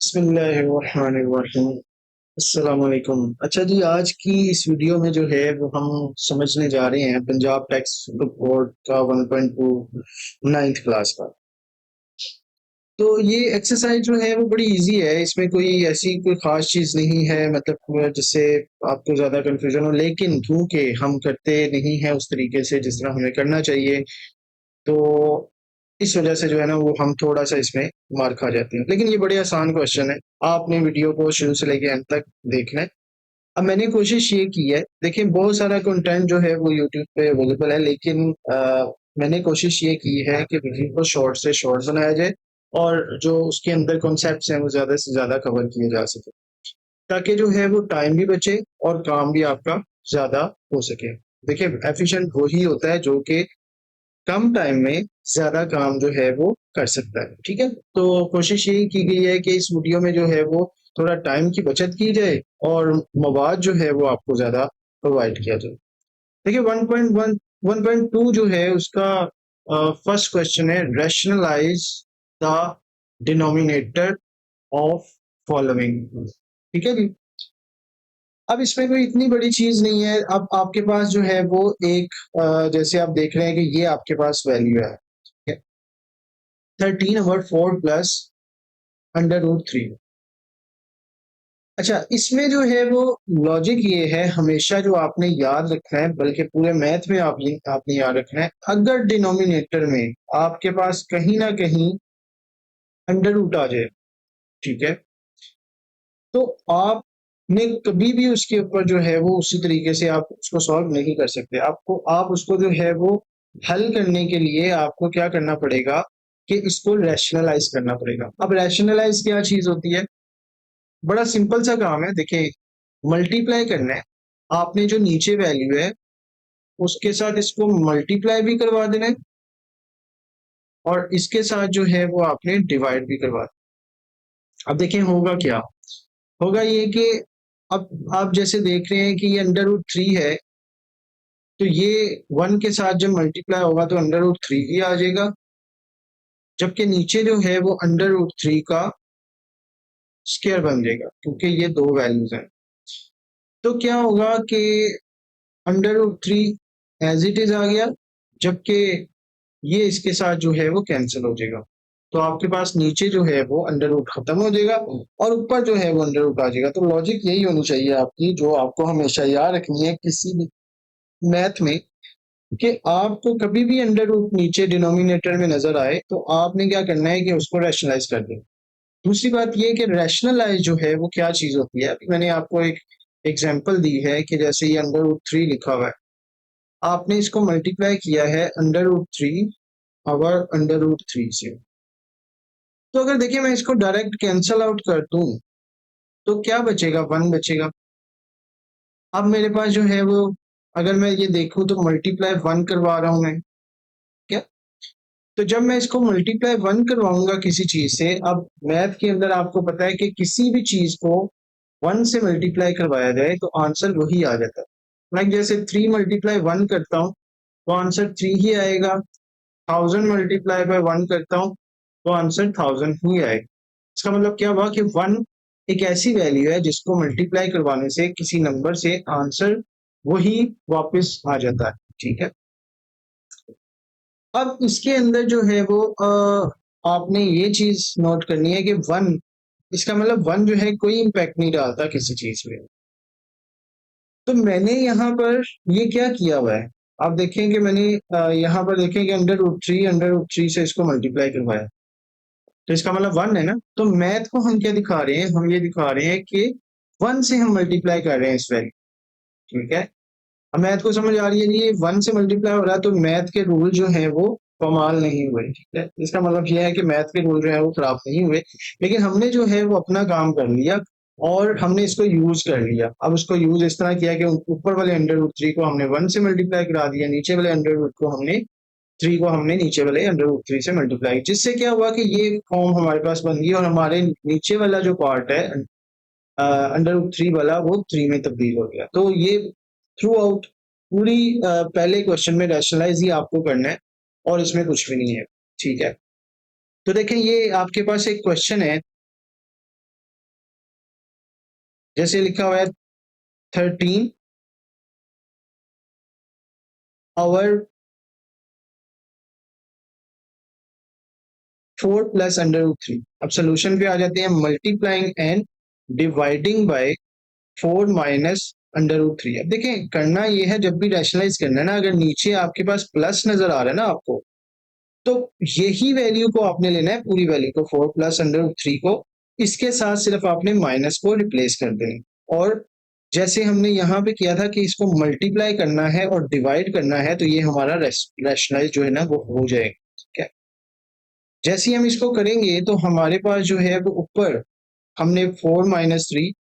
बिस्मिल्लाहिर्रहमानिर्रहीम। अस्सलाम वालेकुम। अच्छा जी, आज की इस वीडियो में जो है वो हम समझने जा रहे हैं पंजाब टेक्स्ट बुक बोर्ड का 1.2 नाइन्थ क्लास का। तो ये एक्सरसाइज जो है वो बड़ी इजी है, इसमें कोई ऐसी कोई खास चीज नहीं है, मतलब जिससे आपको ज्यादा कंफ्यूजन हो, लेकिन क्योंकि हम करते नहीं हैं उस तरीके से जिस तरह हमें करना चाहिए, तो इस वजह से जो है ना वो हम थोड़ा सा इसमें मार खा जाते हैं। लेकिन ये बड़े आसान क्वेश्चन है, आपने वीडियो को शुरू से लेके अंत तक देखना है। अब मैंने कोशिश ये की है, देखिए बहुत सारा कंटेंट जो है वो यूट्यूब पे अवेलेबल है, लेकिन मैंने कोशिश ये की है कि वीडियो को शॉर्ट से शॉर्ट बनाया जाए और जो उसके अंदर कॉन्सेप्ट्स हैं वो ज्यादा से ज्यादा कवर किए जा सके, ताकि जो है वो टाइम भी बचे और काम भी आपका ज्यादा हो सके। देखिए, एफिशिएंट वो ही होता है जो कि कम टाइम में ज्यादा काम जो है वो कर सकता है। ठीक है, तो कोशिश यही की गई है कि इस वीडियो में जो है वो थोड़ा टाइम की बचत की जाए और मवाद जो है वो आपको ज्यादा प्रोवाइड किया जाए। देखिए, 1.1 1.2 जो है उसका फर्स्ट क्वेश्चन है, rationalise the denominator of following. ठीक है जी। अब इसमें कोई इतनी बड़ी चीज नहीं है। अब आपके पास जो है वो एक जैसे आप देख रहे हैं कि ये आपके पास वैल्यू है 13/4 प्लस √3। अच्छा, इसमें जो है वो लॉजिक ये है, हमेशा जो आपने याद रखना है, बल्कि पूरे मैथ में आपने याद रखना है, अगर डिनोमिनेटर में आपके पास कहीं ना कहीं अंडर रूट आ जाए, ठीक है, तो आपने कभी भी उसके ऊपर जो है वो उसी तरीके से आप उसको सॉल्व नहीं कर सकते। आप उसको जो है वो हल करने के लिए आपको क्या करना पड़ेगा कि इसको रैशनलाइज करना पड़ेगा। अब रैशनलाइज क्या चीज होती है? बड़ा सिंपल सा काम है। देखिए, मल्टीप्लाई करना है, आपने जो नीचे वैल्यू है उसके साथ इसको मल्टीप्लाई भी करवा देना है और इसके साथ जो है वो आपने डिवाइड भी करवा देना। अब देखिए होगा क्या, होगा ये कि अब आप जैसे देख रहे हैं कि ये अंडर रूट 3 है, तो ये 1 के साथ जब मल्टीप्लाई होगा तो अंडर रूट 3 ही आ जाएगा, जबकि नीचे जो है वो अंडर रूट 3 का स्क्वायर बन जाएगा, क्योंकि ये दो वैल्यूज हैं। तो क्या होगा कि under root 3 as it is आ गया, जबकि ये इसके साथ जो है वो कैंसिल हो जाएगा। तो आपके पास नीचे जो है वो अंडर रूट खत्म हो जाएगा और ऊपर जो है वो अंडर रूट आ जाएगा। तो लॉजिक यही होनी चाहिए आपकी, जो आपको हमेशा याद रखनी है किसी भी मैथ में, कि आपको कभी भी अंडर रूट नीचे डिनोमिनेटर में नजर आए तो आपने क्या करना है कि उसको रैशनलाइज कर दें। दूसरी बात यह कि रैशनलाइज जो है वो क्या चीज होती है, अभी मैंने आपको एक एग्जांपल दी है कि जैसे ये अंडर रूट 3 लिखा हुआ है, आपने इसको मल्टीप्लाई किया है अंडर रूट 3 और अंडर रूट 3 से। तो अगर देखिए मैं इसको डायरेक्ट कैंसल आउट कर दूं तो क्या बचेगा? 1 बचेगा। अब मेरे पास जो है वो, अगर मैं ये देखूं तो मल्टीप्लाई 1 करवा रहा हूं मैं, क्या? तो जब मैं इसको मल्टीप्लाई 1 करवाऊंगा किसी चीज से, अब मैथ के अंदर आपको पता है कि किसी भी चीज को 1 से मल्टीप्लाई करवाया जाए तो आंसर वही आ जाता है। लाइक जैसे 3 × 1 करता हूँ तो आंसर 3 ही आएगा, 1000 × 1 करता हूँ तो आंसर 1000 ही आएगा। इसका मतलब क्या हुआ कि 1 एक ऐसी वैल्यू है जिसको मल्टीप्लाई करवाने से किसी नंबर से आंसर वही वापस आ जाता है। ठीक है, अब इसके अंदर जो है वो आपने ये चीज नोट करनी है कि 1, इसका मतलब 1 जो है कोई इम्पैक्ट नहीं डालता किसी चीज में। तो मैंने यहाँ पर ये क्या किया हुआ है, आप देखें कि मैंने यहाँ पर देखें कि अंडर रूट 3 से इसको मल्टीप्लाई करवाया, तो इसका मतलब 1 है ना। तो मैथ को हम क्या दिखा रहे हैं, हम ये दिखा रहे हैं कि 1 से हम मल्टीप्लाई कर रहे हैं इस वैल्यू। ठीक है, अब मैथ को समझ आ रही है, ये 1 से मल्टीप्लाई हो रहा है तो मैथ के रूल जो है वो कमाल नहीं हुए। ठीक है, इसका मतलब ये है कि मैथ के रूल जो है वो खराब नहीं हुए, लेकिन हमने जो है वो अपना काम कर लिया और हमने इसको यूज कर लिया। अब उसको यूज इस तरह किया कि ऊपर वाले अंडर रूट 3 को हमने 1 से मल्टीप्लाई करा दिया, नीचे वाले अंडर रूट 3 को हमने नीचे वाले अंडर रूट 3 से मल्टीप्लाई, जिससे क्या हुआ कि ये फॉर्म हमारे पास बन गई और हमारे नीचे वाला जो पार्ट है अंडर रूट 3 वाला वो 3 में तब्दील हो गया। तो ये थ्रू आउट पूरी पहले क्वेश्चन में रैशनलाइज ही आपको करना है और इसमें कुछ भी नहीं है। ठीक है, तो देखें ये आपके पास एक क्वेश्चन है जैसे लिखा हुआ है 13/4 + √3। अब सोल्यूशन पे आ जाते हैं, मल्टीप्लाइंग एंड डिवाइडिंग बाय 4 - √3। अब देखें करना ये है, जब भी रैशनलाइज करना है ना, अगर नीचे आपके पास प्लस नजर आ रहा है ना आपको, तो यही वैल्यू को आपने लेना है, पूरी वैल्यू को, 4 + √3 को, इसके साथ सिर्फ आपने माइनस को रिप्लेस कर देना। और जैसे हमने यहाँ पे किया था कि इसको मल्टीप्लाई करना है और डिवाइड करना है, तो ये हमारा रैशनलाइज जो है ना वो हो जाएगा। ठीक है, जैसे ही हम इसको करेंगे तो हमारे पास जो है वो ऊपर हमने 4 - 3,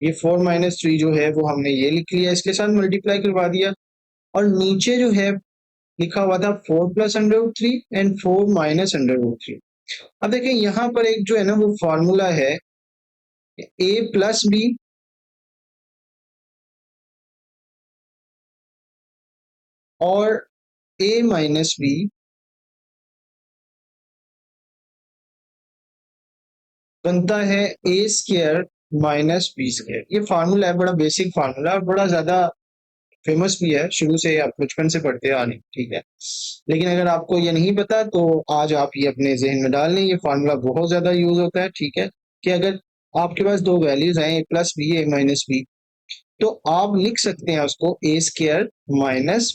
ये 4 - 3 जो है वो हमने ये लिख लिया, इसके साथ मल्टीप्लाई करवा दिया। और नीचे जो है लिखा हुआ था 4 + √3 एंड 4 - √3। अब देखिए यहाँ पर एक जो है ना वो फॉर्मूला है, a + b और a - b बनता है a² - b²। ये फार्मूला है, बड़ा बेसिक फार्मूला और बड़ा ज्यादा फेमस भी है, शुरू से आप बचपन से पढ़ते आ रहे हैं। ठीक है, लेकिन अगर आपको ये नहीं पता तो आज आप ये अपने जहन में डाल लें, ये फार्मूला बहुत ज्यादा यूज होता है। ठीक है, कि अगर आपके पास दो वैल्यूज हैं a + b, a - b, तो आप लिख सकते हैं उसको a² -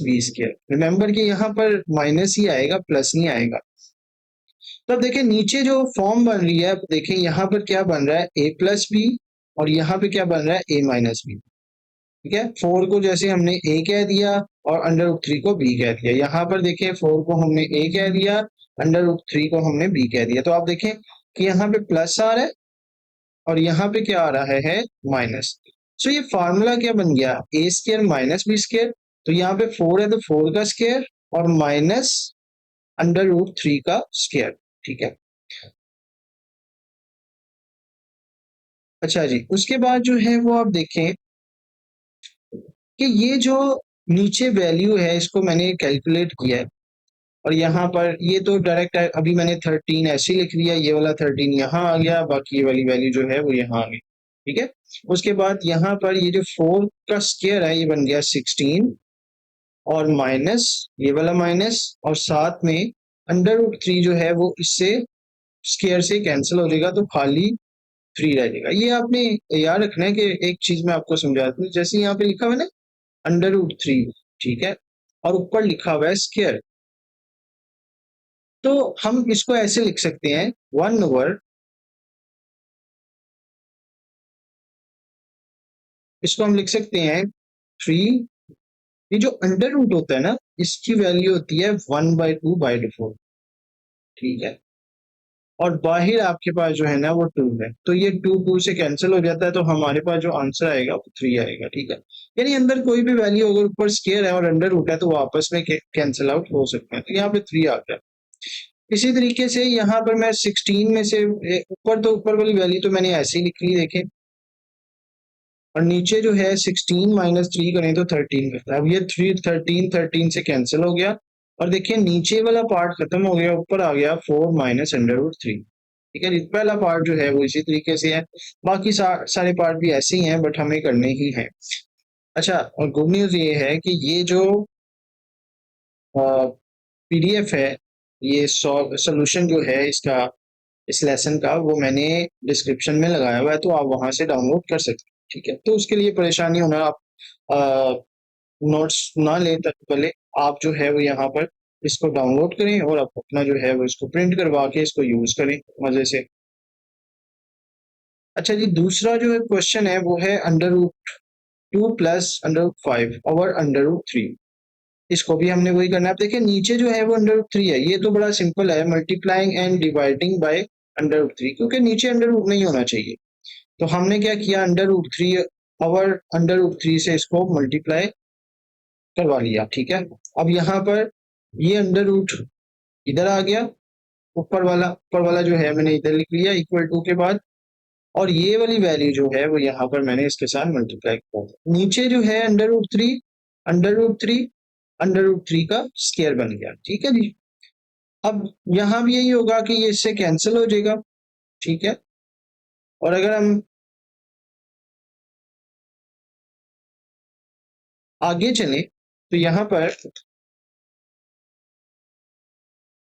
b²। रिमेंबर कि यहाँ पर माइनस ही आएगा, प्लस नहीं आएगा। तब देखिए नीचे जो फॉर्म बन रही है, अब देखिए यहाँ पर क्या बन रहा है, a + b, और यहाँ पे क्या बन रहा है, a - b। ठीक है, 4 को जैसे हमने a कह दिया और √3 को b कह दिया। यहाँ पर देखें 4 को हमने a कह दिया, √3 को हमने b कह दिया। तो आप देखें कि यहाँ पे प्लस आ रहा है और यहाँ पे क्या आ रहा है, माइनस। सो ये फार्मूला क्या बन गया, a² - b²। तो यहाँ पे 4 है तो 4 का स्क्वायर और माइनस √3 का स्क्वायर। ठीक है, अच्छा जी, उसके बाद जो है वो आप देखें कि ये जो नीचे वैल्यू है इसको मैंने कैलकुलेट किया है, और यहाँ पर ये तो डायरेक्ट अभी मैंने 13 ऐसे ही लिख लिया, ये वाला 13 यहाँ आ गया, बाकी ये वाली वैल्यू जो है वो यहाँ आ गई। ठीक है, उसके बाद यहाँ पर ये जो 4 का स्क्वायर है ये बन गया 16, और माइनस ये वाला माइनस, और साथ में √3 जो है वो इससे स्क्वायर से कैंसिल हो जाएगा, तो खाली 3 रह जाएगा। ये आपने याद रखना है कि एक चीज मैं आपको समझाता हूँ, जैसे यहाँ पे लिखा हुआ है ना √3, ठीक है, और ऊपर लिखा हुआ है स्क्वायर, तो हम इसको ऐसे लिख सकते हैं 1/, इसको हम लिख सकते हैं 3। ये जो अंडर रूट होता है ना, इसकी वैल्यू होती है 1/2/4। ठीक है, और बाहर आपके पास जो है ना वो 2 है, तो ये 2 से कैंसिल हो जाता है, तो हमारे पास जो आंसर आएगा वो 3 आएगा। ठीक है, यानी अंदर कोई भी वैल्यू अगर ऊपर स्केयर है और अंडर रूट है तो वो आपस में कैंसिल आउट हो सकते हैं, तो यहाँ पे 3 आ गया। इसी तरीके से यहाँ पर मैं 16 में से ऊपर, तो ऊपर वाली वैल्यू तो मैंने ऐसे ही लिख ली, देखें, और नीचे जो है 16 - 3 करें तो 13 करता है। अब ये 3 13 13 से कैंसिल हो गया, और देखिए नीचे वाला पार्ट खत्म हो गया, ऊपर आ गया 4 - √3। ठीक है जी, पहला पार्ट जो है वो इसी तरीके से है, बाकी सारे पार्ट भी ऐसे ही हैं, बट हमें करने ही हैं। अच्छा, और गुड न्यूज ये है कि ये जो पीडीएफ है, ये सोल्यूशन जो है इसका, इस लेसन का, वो मैंने डिस्क्रिप्शन में लगाया हुआ है, तो आप वहां से डाउनलोड कर सकते हैं। ठीक है, तो उसके लिए परेशानी होना, आप नोट्स ना लें तक पहले, आप जो है वो यहाँ पर इसको डाउनलोड करें और आप अपना जो है वो इसको प्रिंट करवा के इसको यूज करें मजे से। अच्छा जी, दूसरा जो है क्वेश्चन है वो है √2 + √5/√3। इसको भी हमने वही करना है। आप देखिए नीचे जो है वो √3 है, ये तो बड़ा सिंपल है, मल्टीप्लाइंग एंड डिवाइडिंग बाय √3, क्योंकि नीचे अंडर रूट नहीं होना चाहिए। तो हमने क्या किया, √3 से इसको मल्टीप्लाई करवा लिया। ठीक है, अब यहाँ पर ये अंडर रूट इधर आ गया, ऊपर वाला जो है मैंने इधर लिख लिया इक्वल टू के बाद, और ये वाली वैल्यू जो है वो यहाँ पर मैंने इसके साथ मल्टीप्लाई कर दिया। नीचे जो है under root three under root three का स्केयर बन गया। ठीक है जी, अब यहाँ भी यही होगा कि ये इससे कैंसिल हो जाएगा। ठीक है, और अगर हम आगे चले तो यहाँ पर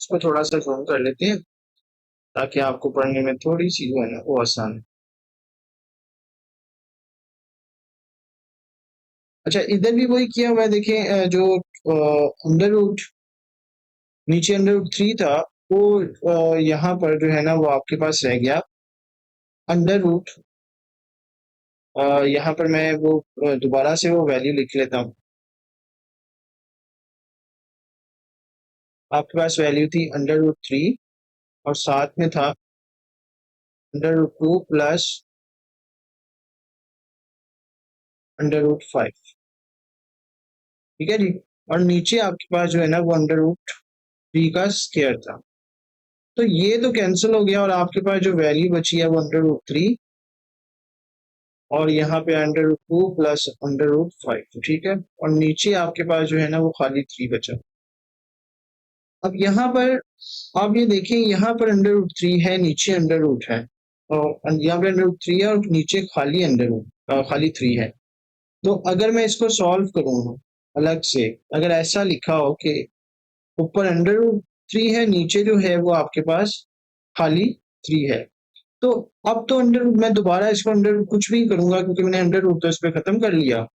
इसको थोड़ा सा जूम कर लेते हैं ताकि आपको पढ़ने में थोड़ी सी जो है ना वो आसान है। अच्छा, इधर भी वही किया हुआ है, देखें जो अंडर रूट, नीचे अंडर रूट 3 था, वो यहाँ पर जो है ना वो आपके पास रह गया अंडर रूट। यहाँ पर मैं वो दोबारा से वो वैल्यू लिख लेता हूँ। आपके पास वैल्यू थी अंडर रूट 3 और साथ में था under root 2 plus under root 5। ठीक है जी। और नीचे आपके पास जो है ना वो अंडर रूट 3 का स्क्वायर था। तो ये तो कैंसिल हो गया और आपके पास जो वैल्यू बची है वो अंडर रूट 3 और यहाँ पे under root 2 plus under root 5। ठीक है, और नीचे आपके पास जो है ना वो खाली 3 बचा। अब यहाँ पर आप ये देखें, यहाँ पर अंडर रूट 3 है, नीचे अंडर रूट है, और यहाँ पे अंडर रूट 3 है और नीचे खाली अंडर रूट खाली 3 है। तो अगर मैं इसको सॉल्व करूँ अलग से, अगर ऐसा लिखा हो कि ऊपर अंडर रूट 3 है, नीचे जो है वो आपके पास खाली 3 है, तो अब तो अंडर रूट मैं दोबारा इसको अंडर रूट कुछ भी करूंगा क्योंकि मैंने अंडर रूट तो इस पे खत्म कर लिया।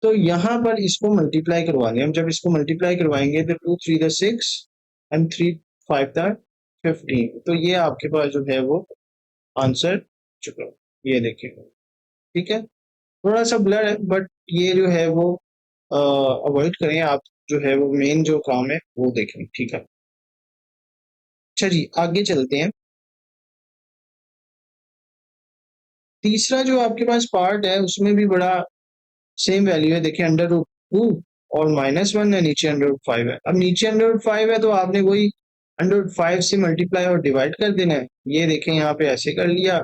तो यहाँ पर इसको मल्टीप्लाई करवा लें हम। जब इसको मल्टीप्लाई करवाएंगे तो 2 3 द 6 एंड 3 5 द 15, तो ये आपके पास जो है वो आंसर चुका। ये देखिए, ठीक है, थोड़ा सा ब्लर है बट ये जो है वो अवॉइड करें आप, जो है वो मेन जो काम है वो देखें। ठीक है, अच्छा जी, आगे चलते हैं। तीसरा जो आपके पास पार्ट है उसमें भी बड़ा सेम वैल्यू है, देखिए अंडर रूट 2 और -1 है, नीचे अंडर रूट 5 है। अब नीचे अंडर रूट 5 है तो आपने वही अंडर रूट 5 से मल्टीप्लाई और डिवाइड कर देना है। ये देखें यहाँ पे ऐसे कर लिया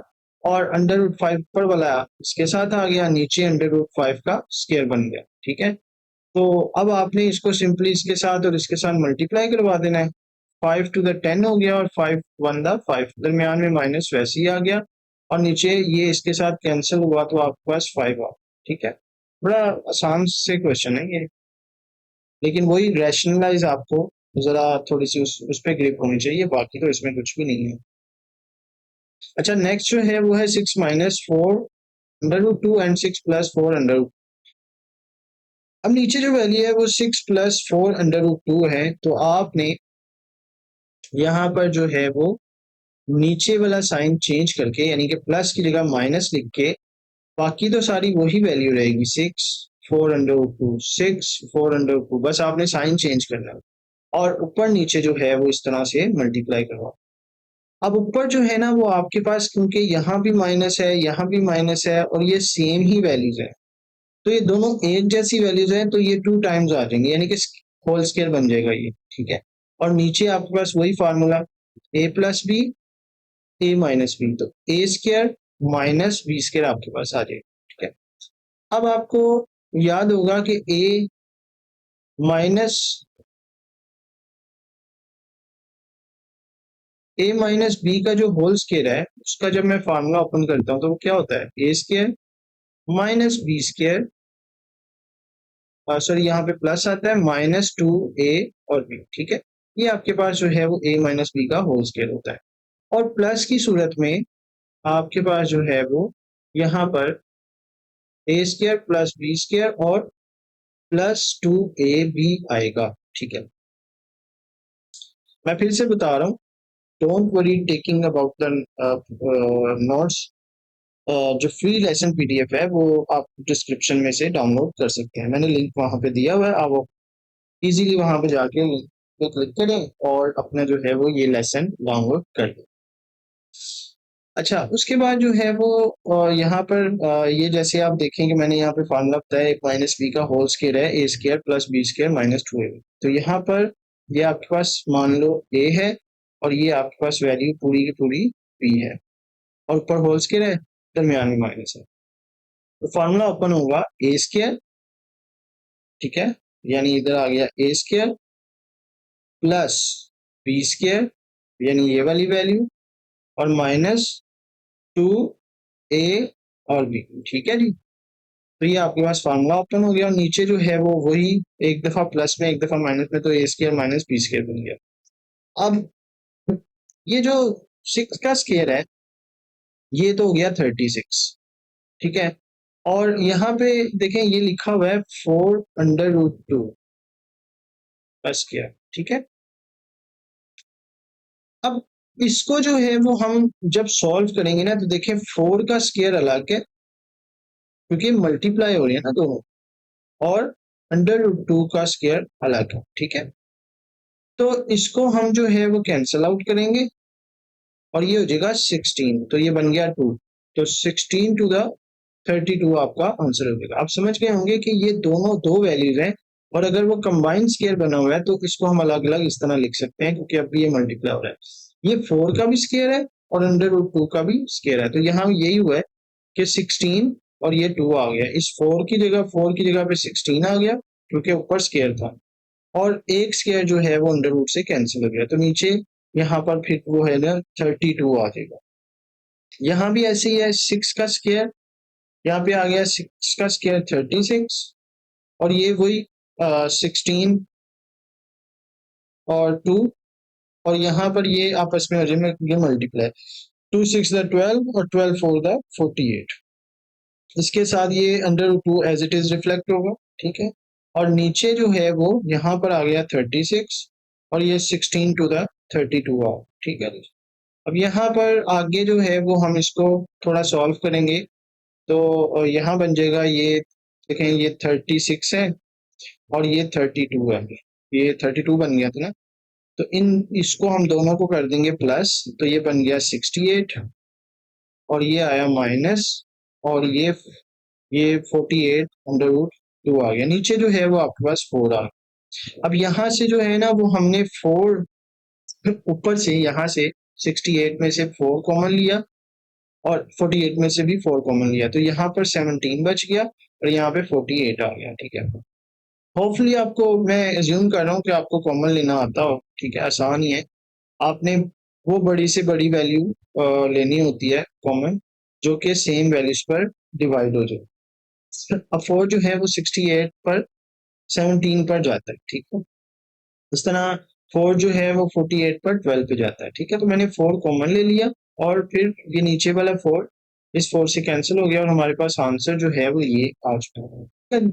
और अंडर रूट 5 पर वाला इसके साथ आ गया, नीचे अंडर रूट 5 का स्क्वायर बन गया। ठीक है, तो अब आपने इसको सिंपली इसके साथ और इसके साथ मल्टीप्लाई करवा देना है। 5 टू द 10 हो गया और 5 1 द 5, दरमियान में माइनस वैसे ही आ गया और नीचे ये इसके साथ कैंसिल हुआ तो आपके पास 5 आ। ठीक है, बड़ा आसान से क्वेश्चन है ये, लेकिन वही रैशनलाइज आपको जरा थोड़ी सी उस पर ग्रिप होनी चाहिए, बाकी तो इसमें कुछ भी नहीं है। अच्छा, नेक्स्ट जो है वो है 6 -4 under root 2 and 6 + 4 under root. अब नीचे जो वैल्यू है वो 6 + 4 अंडर रूट 2 है, तो आपने यहाँ पर जो है वो नीचे वाला साइन चेंज करके, यानी कि प्लस की जगह माइनस लिख के, बाकी तो सारी वही वैल्यू रहेगी, 6 4 अंडर रूट 2 6 4 अंडर रूट 2, बस आपने साइन चेंज करना है और ऊपर नीचे जो है वो इस तरह से मल्टीप्लाई करवाओ। अब ऊपर जो है ना वो आपके पास, क्योंकि यहाँ भी माइनस है यहाँ भी माइनस है और ये सेम ही वैल्यूज है, तो ये दोनों एक जैसी वैल्यूज हैं, तो ये 2 टाइम्स आ जाएंगे, यानी कि होल स्केयर बन जाएगा ये। ठीक है, और नीचे आपके पास वही फार्मूला a+b a-b, तो ए स्केयर माइनस बी स्केयर आपके पास आ जाएगा। ठीक है, अब आपको याद होगा कि माइनस a-b का जो होल स्केयर है उसका जब मैं फार्मूला ओपन करता हूँ तो वो क्या होता है, A square minus B square, sorry यहाँ पे प्लस आता है, -2a और b। ठीक है, ये आपके पास जो है वो a-b का होल स्केयर होता है, और प्लस की सूरत में आपके पास जो है वो यहाँ पर ए स्केयर प्लस बी स्केयर और +2ab आएगा। ठीक है, मैं फिर से बता रहा हूँ, don't worry taking about the notes. जो फ्री लेसन पीडीएफ है वो आप डिस्क्रिप्शन में से डाउनलोड कर सकते हैं, मैंने लिंक वहां पे दिया हुआ है, आप इजीली वहां पे जाके लिंक पे क्लिक करें और अपना जो है वो ये लेसन डाउनलोड कर लें। अच्छा, उसके बाद जो है वो यहाँ पर ये जैसे आप देखेंगे मैंने यहाँ पे फार्मूला बताया, -b का होल स्केयर है a square plus b square -2ab, तो यहाँ पर ये आपके पास मान लो a है और ये आपके पास वैल्यू पूरी की पूरी b है और ऊपर होल स्केयर है, दरमियान में माइनस है, तो फार्मूला ओपन होगा ए स्केयर। ठीक है, यानी इधर आ गया ए स्केयर प्लस बी स्केयर, यानी ये वाली वैल्यू, और -2a और b। ठीक है जी, तो ये आपके पास फार्मूला ओपन हो गया और नीचे जो है वो वही एक दफा प्लस में एक दफा माइनस में, तो ए स्क्वायर माइनस बी स्क्वायर बन गया। अब ये जो 6 का स्क्वायर है ये तो हो गया 36, ठीक है। और यहाँ पे देखें ये लिखा हुआ है 4 अंडर रूट 2 का स्क्वायर, ठीक है। अब इसको जो है वो हम जब सॉल्व करेंगे ना तो देखें 4 का स्क्वायर अलग है क्योंकि मल्टीप्लाई हो रही है ना दोनों, और अंडर रूट 2 का स्क्वायर अलग है, ठीक है। तो इसको हम जो है वो कैंसल आउट करेंगे और ये हो जाएगा 16, तो ये बन गया 2। तो 16 to the 32 आपका आंसर हो जाएगा। आप समझ गए होंगे कि ये दोनों दो वैल्यूज हैं और अगर वो कंबाइंड स्क्वायर बना हुआ है तो इसको हम अलग अलग इस तरह लिख सकते हैं क्योंकि अभी ये मल्टीप्लाई हो रहा है। ये 4 का भी स्क्वायर है और अंडर रूट 2 का भी स्क्वायर है, तो यहाँ यही हुआ है कि 16 और ये 2 आ गया। इस 4 की जगह पे 16 आ गया क्योंकि ऊपर स्क्वायर था, और एक स्क्वायर जो है वो अंडर रूट से कैंसिल हो गया, तो नीचे यहाँ पर फिर वो है ना 32 आ जाएगा। यहाँ भी ऐसे ही है, 6 का स्क्वायर यहाँ पे आ गया, 6 का स्क्वायर 36, और ये वही 16 और 2, और यहाँ पर ये आपस में हो जाए ये मल्टीप्लाई, 2 6 द 12 और 12 4 द 48। इसके साथ ये under root 2 as it is reflect होगा, ठीक है। और नीचे जो है वो यहाँ पर आ गया 36 और ये 16 to the 32 आ, ठीक है। अब यहाँ पर आगे जो है वो हम इसको थोड़ा सॉल्व करेंगे, तो यहाँ बन जाएगा ये, देखें ये 36 है और ये 32 है, ये 32 बन गया था ना, तो इन इसको हम दोनों को कर देंगे प्लस, तो ये बन गया 68 और ये आया माइनस, और ये 48 अंडर रूट 2 आ गया। नीचे जो है वो आपके पास 4 आ गया। अब यहाँ से जो है ना वो हमने 4 ऊपर से यहाँ से 68 में से 4 कॉमन लिया और 48 में से भी 4 कॉमन लिया, तो यहाँ पर 17 बच गया और यहाँ पे 48 आ गया, ठीक है। होपफुली आपको, मैं एज्यूम कर रहा हूँ कि आपको कॉमन लेना आता हो, ठीक है, आसान ही है। आपने वो बड़ी से बड़ी वैल्यू लेनी होती है कॉमन जो कि सेम वैल्यूज पर डिवाइड हो जाए। अब 4 जो है वो 68 पर 17 पर जाता है, ठीक है। इस तरह 4 जो है वो 48 पर 12 पे जाता है, ठीक है। तो मैंने 4 कॉमन ले लिया और फिर ये नीचे वाला 4 इस 4 से कैंसिल हो गया और हमारे पास आंसर जो है वो ये आ चुका है।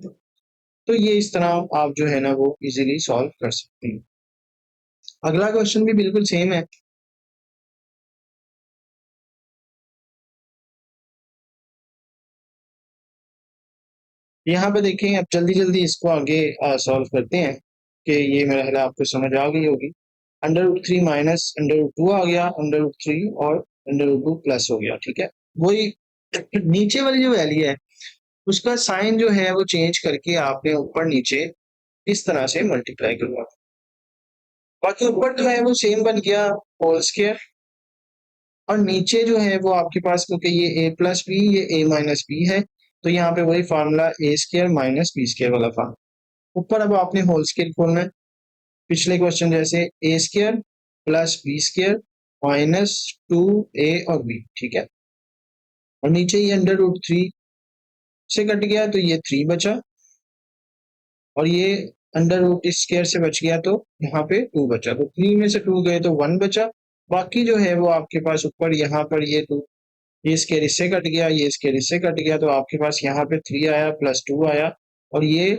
तो ये इस तरह आप जो है ना वो इजीली सॉल्व कर सकते हैं। अगला क्वेश्चन भी बिल्कुल सेम है। यहाँ पे देखें, अब जल्दी जल्दी इसको आगे सॉल्व करते हैं कि ये मेरा ख्याल है आपको समझ आ गई होगी। Under root 3 minus under root 2 आ गया, अंडर रूट 3 और अंडर रूट 2 प्लस हो गया, ठीक है। वही नीचे वाली जो वैल्यू है उसका साइन जो है वो चेंज करके आपने ऊपर नीचे इस तरह से मल्टीप्लाई करवा, बाकी ऊपर जो है वो सेम बन गया होल स्क्वायर, और नीचे जो है वो आपके पास क्योंकि ये ए प्लस बी ये ए माइनस बी है, तो यहाँ पे वही फार्मूला ए स्क्वायर माइनस बी स्क्वायर वाला फार्मूला। ऊपर अब आपने होल स्क्वायर खोलना है, पिछले क्वेश्चन जैसे A square plus B square minus 2 A और बी, ठीक है। और नीचे ये अंडर रूट 3 से कट गया तो ये 3 बचा, और ये अंडर रूट स्क्वायर से बच गया तो यहाँ पे 2 बचा, तो 3 में से 2 गए तो 1 बचा। बाकी जो है वो आपके पास ऊपर यहाँ पर ये 2, ये स्क्वायर इससे कट गया, ये स्क्वायर इससे कट गया, तो आपके पास यहाँ पे 3 आया प्लस 2 आया, और ये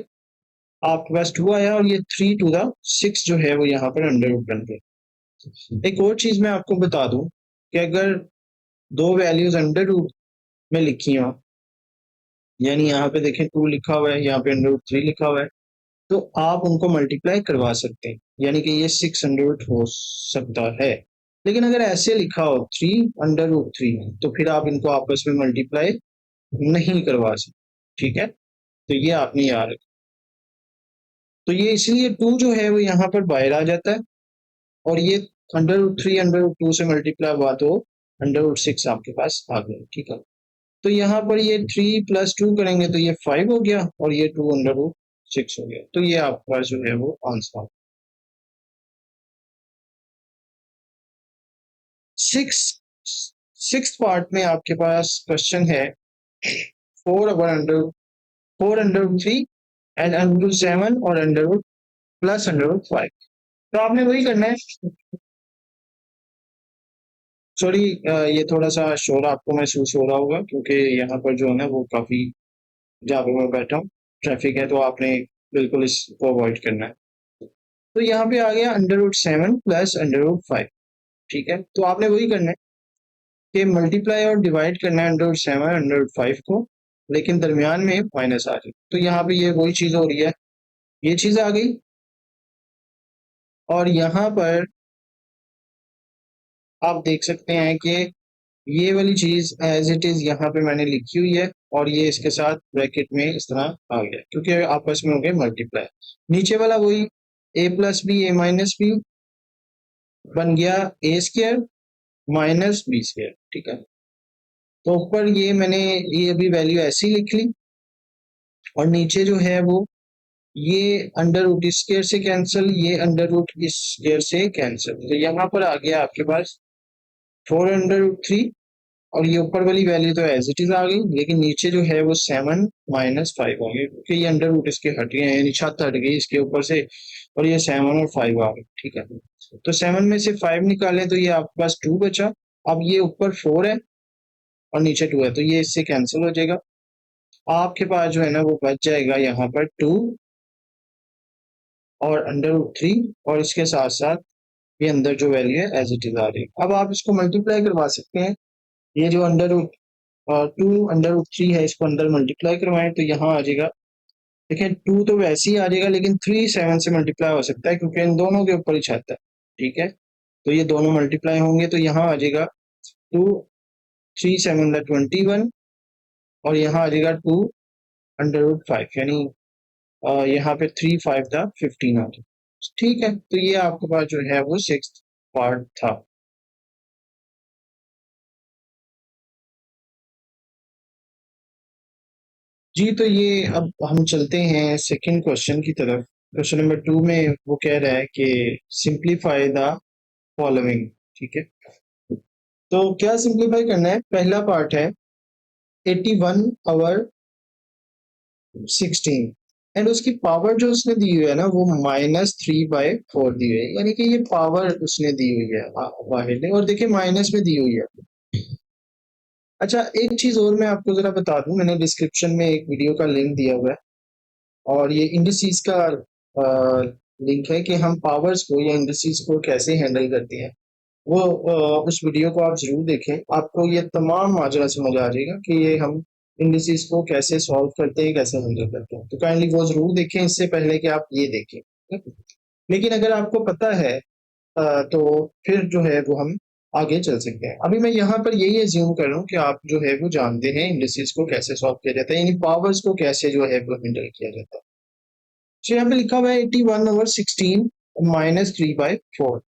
आपके पास 2 आया, और ये 3 to the 6 जो है वो यहाँ पर अंडर रूट बन गए। एक और चीज मैं आपको बता दूं कि अगर दो वैल्यूज अंडर रूट में लिखी हो, यानी यहाँ पे देखें 2 लिखा हुआ है, यहाँ पे अंडर रूट 3 लिखा हुआ है, तो आप उनको मल्टीप्लाई करवा सकते हैं, यानी कि ये 600 हो सकता है। लेकिन अगर ऐसे लिखा हो 3 अंडर रूट 3 तो फिर आप इनको आपस में मल्टीप्लाई नहीं करवा सकते, ठीक है। तो ये आपने याद रखना। तो ये इसलिए 2 जो है वो यहाँ पर बाहर आ जाता है, और ये अंडर रूट 3 अंडर रूट 2 से मल्टीप्लाई हुआ तो अंडर रूट 6 आपके पास आ गया, ठीक है। तो यहाँ पर ये 3 प्लस 2 करेंगे तो ये 5 हो गया, और ये 2 अंडर रूट 6 हो गया, तो ये आपके पास जो है वो आंसर। सिक्स सिक्स पार्ट में आपके पास क्वेश्चन है 4 upon under 4 under root 3 and under root 7 और under root plus under root 5। तो आपने वही करना है। सॉरी, ये थोड़ा सा शोर आपको महसूस हो रहा होगा क्योंकि यहाँ पर जो है ना वो काफी, जहाँ पे मैं बैठा हूँ ट्रैफिक है, तो आपने बिल्कुल इसको अवॉइड करना है। तो यहाँ पे आ गया under root 7 plus under root 5। ठीक है, तो आपने वही करना है कि मल्टीप्लाई और डिवाइड करना है अंडर रूट 7 अंडर रूट 5 को, लेकिन दरमियान में माइनस आ रही, तो यहाँ पे ये वही चीज हो रही है, ये चीज आ गई। और यहाँ पर आप देख सकते हैं कि ये वाली चीज एज इट इज यहाँ पे मैंने लिखी हुई है, और ये इसके साथ ब्रैकेट में इस तरह आ गया क्योंकि आपस में हो गए मल्टीप्लाई। नीचे वाला वही ए प्लस बी ए माइनस बी बन गया ए स्क्र माइनस बी स्क्र। ठीक है, तो ऊपर ये मैंने ये अभी वैल्यू ऐसी लिख ली, और नीचे जो है वो ये अंडर रूट स्क्र से कैंसिल, ये अंडर रूट स्क्र से कैंसिल, तो यहाँ पर आ गया आपके पास 4 अंडर रूट 3। और ये ऊपर वाली वैल्यू तो एज इट इज आ गई, लेकिन नीचे जो है वो 7 - 5 होंगे क्योंकि ये अंडर रूट इसके हट गए हैं, यानी छत हट गई इसके ऊपर से, और ये 7 और 5 आ गए। ठीक है, तो 7 में से 5 निकालें तो ये आपके पास 2 बचा। अब ये ऊपर 4 है और नीचे 2 है, तो ये इससे कैंसिल हो जाएगा। आपके पास जो है ना वो बच जाएगा यहाँ पर 2 और अंडर रूट 3, और इसके साथ साथ ये अंदर जो वैल्यू है एज इट इज आ रही है। अब आप इसको मल्टीप्लाई करवा सकते हैं, ये जो अंडर रूट 2 अंडर रूट 3 है, इसको अंदर मल्टीप्लाई करवाएं तो यहाँ आ जाएगा। देखिए 2 तो वैसे ही आ जाएगा, लेकिन 3 7 से मल्टीप्लाई हो सकता है क्योंकि इन दोनों के ऊपर ही छत है। ठीक है, तो ये दोनों मल्टीप्लाई होंगे तो यहाँ आ जाएगा 2 3 7 21, और यहाँ आ जाएगा 2 अंडर रूट 5, यानी यहाँ पे 3 5 था 15 आ जाएगा। ठीक है, तो ये आपके पास जो है वो 6th पार्ट था। जी, तो ये अब हम चलते हैं सेकंड क्वेश्चन की तरफ। क्वेश्चन नंबर 2 में वो कह रहा है कि सिंप्लीफाई द फॉलोइंग। ठीक है, तो क्या सिंप्लीफाई करना है? पहला पार्ट है 81/16, एंड उसकी पावर जो उसने दी हुई है ना वो -3/4 दी हुई है, यानी कि ये पावर उसने दी हुई है वाहिद ने, और देखिए माइनस में दी हुई है। अच्छा, एक चीज और मैं आपको जरा बता दूं, मैंने डिस्क्रिप्शन में एक वीडियो का लिंक दिया हुआ है, और ये इंडिसेस का लिंक है कि हम पावर्स को या इंडिसेस को कैसे हैंडल करते हैं। वो उस वीडियो को आप जरूर देखें, आपको ये तमाम माजरा समझ आ जाएगा कि ये हम इंडिसेस को कैसे सॉल्व करते हैं, कैसे हैंडल करते हैं। तो काइंडली वो जरूर देखें इससे पहले कि आप ये देखें। लेकिन अगर आपको पता है तो फिर जो है वो हम आगे चल सकते हैं। अभी मैं यहाँ पर यही एज्यूम कर रहा हूँ कि आप जो है वो जानते हैं इंडिसेस को कैसे सॉल्व किया जाता है, यानी पावर्स को कैसे जो है वो हैंडल किया जाता है। तो यहाँ पे लिखा हुआ है 81/16 -3/4।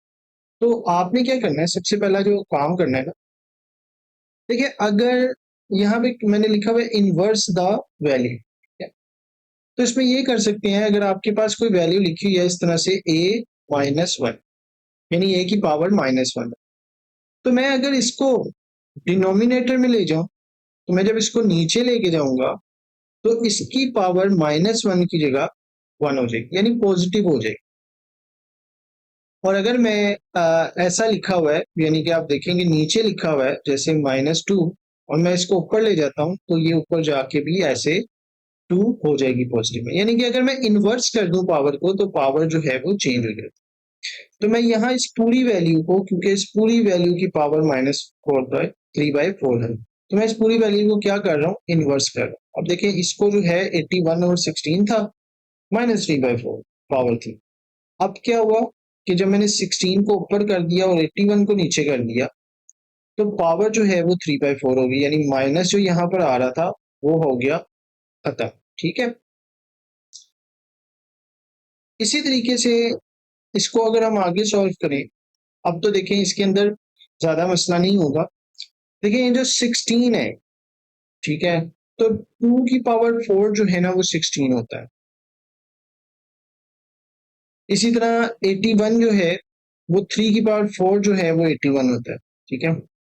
तो आपने क्या करना है, सबसे पहला जो काम करना है ना, देखिए अगर यहाँ पे मैंने लिखा हुआ है इनवर्स द वैल्यू, तो इसमें ये कर सकते हैं, अगर आपके पास कोई वैल्यू लिखी हुई है इस तरह से a-1, यानी a की पावर -1, तो मैं अगर इसको डिनोमिनेटर में ले जाऊं, तो मैं जब इसको नीचे लेके जाऊंगा तो इसकी पावर -1 की जगह 1 हो जाएगी, यानी पॉजिटिव हो जाएगी। और अगर मैं ऐसा लिखा हुआ है, यानी कि आप देखेंगे नीचे लिखा हुआ है जैसे -2, और मैं इसको ऊपर ले जाता हूं तो ये ऊपर जाके भी ऐसे 2 हो जाएगी पॉजिटिव में, यानी कि अगर मैं इन्वर्स कर दूं पावर को तो पावर जो है वो चेंज हो जाती है। तो मैं यहाँ इस पूरी वैल्यू को, क्योंकि इस पूरी वैल्यू की पावर -3/4 है, तो मैं इस पूरी वैल्यू को क्या कर रहा हूँ, इन्वर्स कर रहा हूँ। अब देखिए इसको जो है 81/16 था, -3/4 पावर थी। अब क्या हुआ कि जब मैंने 16 को ऊपर कर दिया और 81 को नीचे कर दिया, तो पावर जो है वो 3/4 हो गई, यानी माइनस जो यहाँ पर आ रहा था वो हो गया खत्म। ठीक है, इसी तरीके से इसको अगर हम आगे सॉल्व करें, अब तो देखें इसके अंदर ज्यादा मसला नहीं होगा। देखिए ये जो 16 है, ठीक है, तो 2 की पावर 4 जो है ना वो 16 होता है। इसी तरह 81 जो है वो 3 की पावर 4 जो है वो 81 होता है। ठीक है,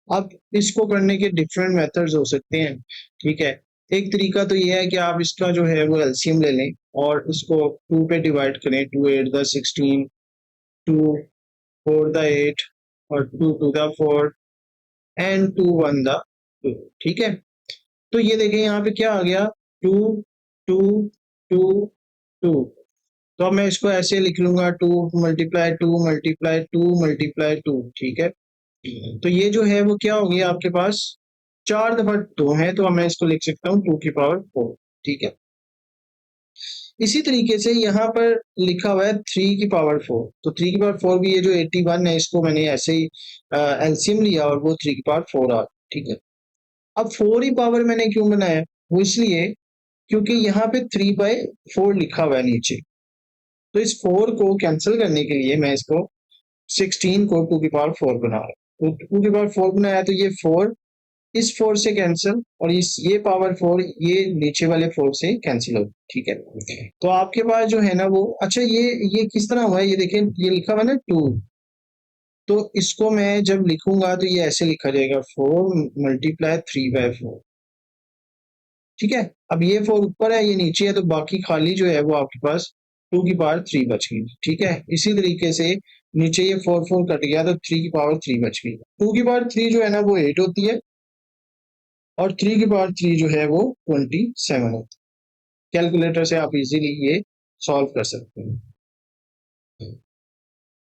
अब इसको करने के डिफरेंट मेथड्स हो सकते हैं। ठीक है, एक तरीका तो ये है कि आप इसका जो है वो एलसीएम ले लें और उसको 2 पे डिवाइड करें, 2 8 द 16, 2 4 द 8 और 2 2 द 4 एंड 2 1 द 2। ठीक है, तो ये देखें यहाँ पे क्या आ गया, 2 2 2 2। तो अब मैं इसको ऐसे लिख लूंगा, 2 मल्टीप्लाई 2 मल्टीप्लाई 2 मल्टीप्लाई 2। ठीक है, तो ये जो है वो क्या हो गया आपके पास, 4 दफा 2 है, तो मैं इसको लिख सकता हूँ 2 की पावर 4। ठीक है, इसी तरीके से यहाँ पर लिखा हुआ है 3 की पावर 4, तो 3 की पावर 4 भी, ये जो 81 है इसको मैंने ऐसे ही एलसीएम लिया और वो 3 की पावर 4 आ। ठीक है, अब 4 ही पावर मैंने क्यों बनाया, वो इसलिए क्योंकि यहाँ पे 3/4 लिखा हुआ है नीचे, तो इस 4 को कैंसिल करने के लिए मैं इसको 16 को 2 की पावर 4 बना रहा हूँ। तो 2 की पावर 4 बनाया तो ये 4 इस 4 से कैंसिल, और इस ये पावर 4 ये नीचे वाले 4 से कैंसिल हो। ठीक है, तो आपके पास जो है ना वो, अच्छा ये किस तरह हुआ है, ये देखें, ये लिखा हुआ है ना 2, तो इसको मैं जब लिखूंगा तो ये ऐसे लिखा जाएगा 4 मल्टीप्लाई 3/4। ठीक है, अब ये 4 ऊपर है, ये नीचे है, तो बाकी खाली जो है वो आपके पास 2 की पावर 3 बच गई। ठीक है, इसी तरीके से नीचे ये 4 4 कट गया तो 3 की पावर 3 बच गई। 2 की पावर 3 जो है ना वो 8 होती है, और 3 की पावर 3 जो है वो 27 होती है। कैलकुलेटर से आप इजीली ये सॉल्व कर सकते हैं।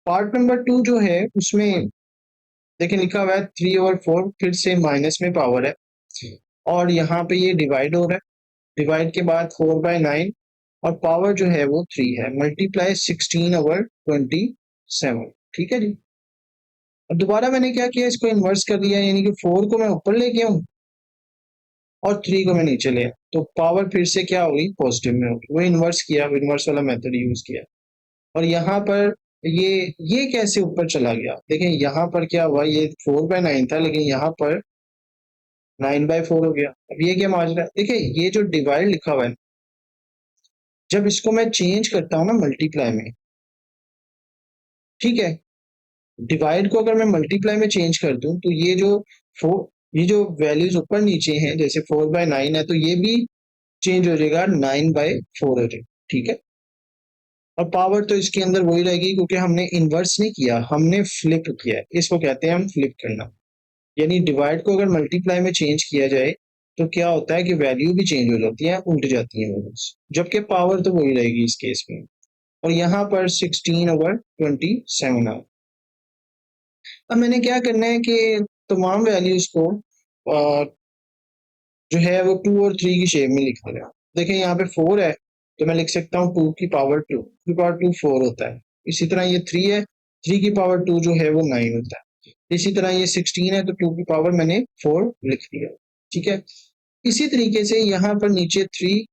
पार्ट नंबर 2 जो है उसमें देखिए लिखा हुआ है 3/4, फिर से माइनस में पावर है, और यहाँ पे ये डिवाइड हो रहा है, डिवाइड के बाद 4/9, और पावर जो है वो 3 है, मल्टीप्लाई 16/27। ठीक है जी, अब दोबारा मैंने क्या किया, इसको इन्वर्स कर दिया, यानी कि 4 को मैं ऊपर लेके आऊं और 3 को मैं नीचे ले आऊं, तो पावर फिर से क्या होगी, पॉजिटिव में होगी। वो इन्वर्स किया, इन्वर्स वाला मेथड यूज किया, और यहाँ पर ये कैसे ऊपर चला गया, देखें यहाँ पर क्या हुआ, ये 4/9 था लेकिन यहाँ पर 9/4 हो गया। अब ये क्या माजरा है, देखिए ये जो डिवाइड लिखा हुआ है, जब इसको मैं चेंज करता हूँ ना मल्टीप्लाई में, ठीक है, डिवाइड को अगर मैं मल्टीप्लाई में चेंज कर दूं तो ये जो फोर, ये जो वैल्यूज ऊपर नीचे हैं, जैसे 4/9 है तो ये भी चेंज हो जाएगा, 9/4 हो जाएगा। ठीक है, और पावर तो इसके अंदर वही रहेगी, क्योंकि हमने इन्वर्स नहीं किया, हमने फ्लिप किया है, इसको कहते हैं हम फ्लिप करना। यानी डिवाइड को अगर मल्टीप्लाई में चेंज किया जाए तो क्या होता है कि वैल्यू भी चेंज हो जाती है, उल्ट जाती है वैल्यूज, जबकि पावर तो वही रहेगी इस केस में। और यहाँ पर 16/27 आ। अब मैंने क्या करना है कि तमाम वैल्यूज को जो है वो 2 और 3 की शेप में लिख देना। देखें यहाँ पे 4 है, तो मैं लिख सकता हूँ 2 की पावर 2, 2 की पावर 2 4 होता है। इसी तरह ये 3 है, 3 की पावर 2 जो है वो 9 होता है। इसी तरह ये 16 है, तो 2 की पावर मैंने 4 लिख दिया। ठीक है, इसी तरीके से यहाँ पर नीचे 3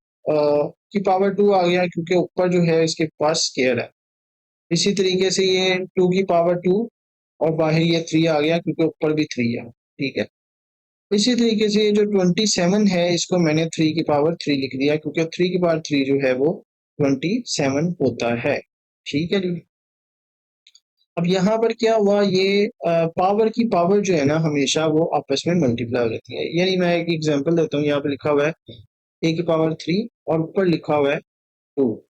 की पावर 2 आ गया, क्योंकि ऊपर जो है इसके पास स्केयर है। इसी तरीके से ये 2 की पावर 2, और बाहर ये 3 आ गया क्योंकि ऊपर भी 3 है। ठीक है, इसी तरीके से ये जो 27 है इसको मैंने 3 की पावर 3 लिख दिया, क्योंकि 3 की पावर 3 जो है वो 27 होता है। ठीक है जी, अब यहाँ पर क्या हुआ, ये पावर की पावर जो है ना हमेशा वो आपस में मल्टीप्लाई हो जाती है। यानी मैं एक एग्जांपल देता हूँ, यहाँ पे लिखा हुआ है a की पावर 3 और ऊपर लिखा हुआ है 2,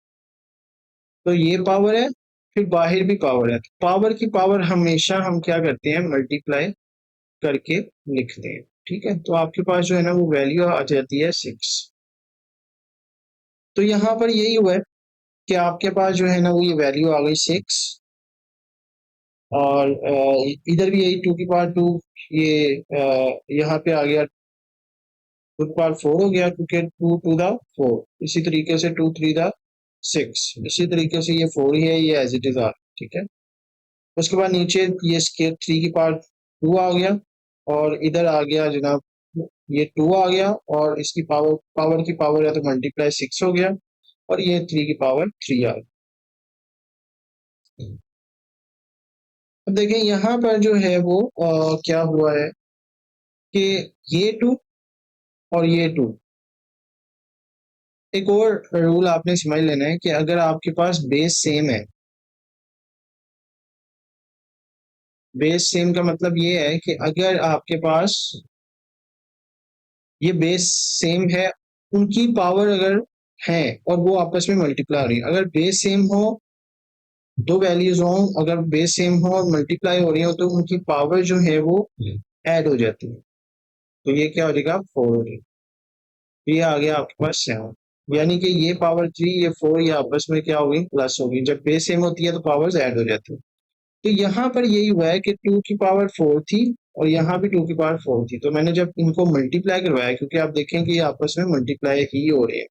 तो ये पावर है, फिर बाहर भी पावर है, तो पावर की पावर हमेशा हम क्या करते हैं, मल्टीप्लाई करके लिखते हैं। ठीक है, तो आपके पास जो है ना वो वैल्यू आ जाती है 6। तो यहाँ पर यही हुआ है कि आपके पास जो है ना वो ये वैल्यू आ गई 6, और इधर भी यही 2 की पावर 2, ये यहाँ पे आ गया 2 की पावर 4 हो गया, क्योंकि 2 टू द 4। इसी तरीके से 2 3 द 6, इसी तरीके से ये 4 ही है, ये एज इट इज आ। ठीक है, उसके बाद नीचे ये स्केयर 3 की पावर 2 आ गया, और इधर आ गया जनाब ये 2 आ गया, और इसकी पावर, पावर की पावर है तो मल्टीप्लाई 6 हो गया, और ये 3 की पावर 3 आ गई। अब देखें यहाँ पर जो है वो क्या हुआ है कि ये 2 और ये 2, एक और रूल आपने समझ लेना है कि अगर आपके पास बेस सेम है, बेस सेम का मतलब ये है कि अगर आपके पास ये बेस सेम है उनकी पावर अगर है और वो आपस में मल्टीप्लाई हो रही है, अगर बेस सेम हो, दो वैल्यूज हो, अगर बेस सेम हो और मल्टीप्लाई हो रही हो तो उनकी पावर जो है वो ऐड हो जाती है। तो ये क्या हो जाएगा, 4 हो जाएगा। ये आ गया आपके पास 7, यानी कि ये पावर 3 ये 4 ये आपस में क्या होगी, प्लस होगी। जब बेस सेम होती है तो पावर्स ऐड हो जाती है। तो यहाँ पर यही हुआ है कि 2 की पावर 4 थी और यहाँ भी 2 की पावर 4 थी, तो मैंने जब इनको मल्टीप्लाई करवाया, क्योंकि आप देखें कि ये आपस में मल्टीप्लाई ही हो रहे हैं,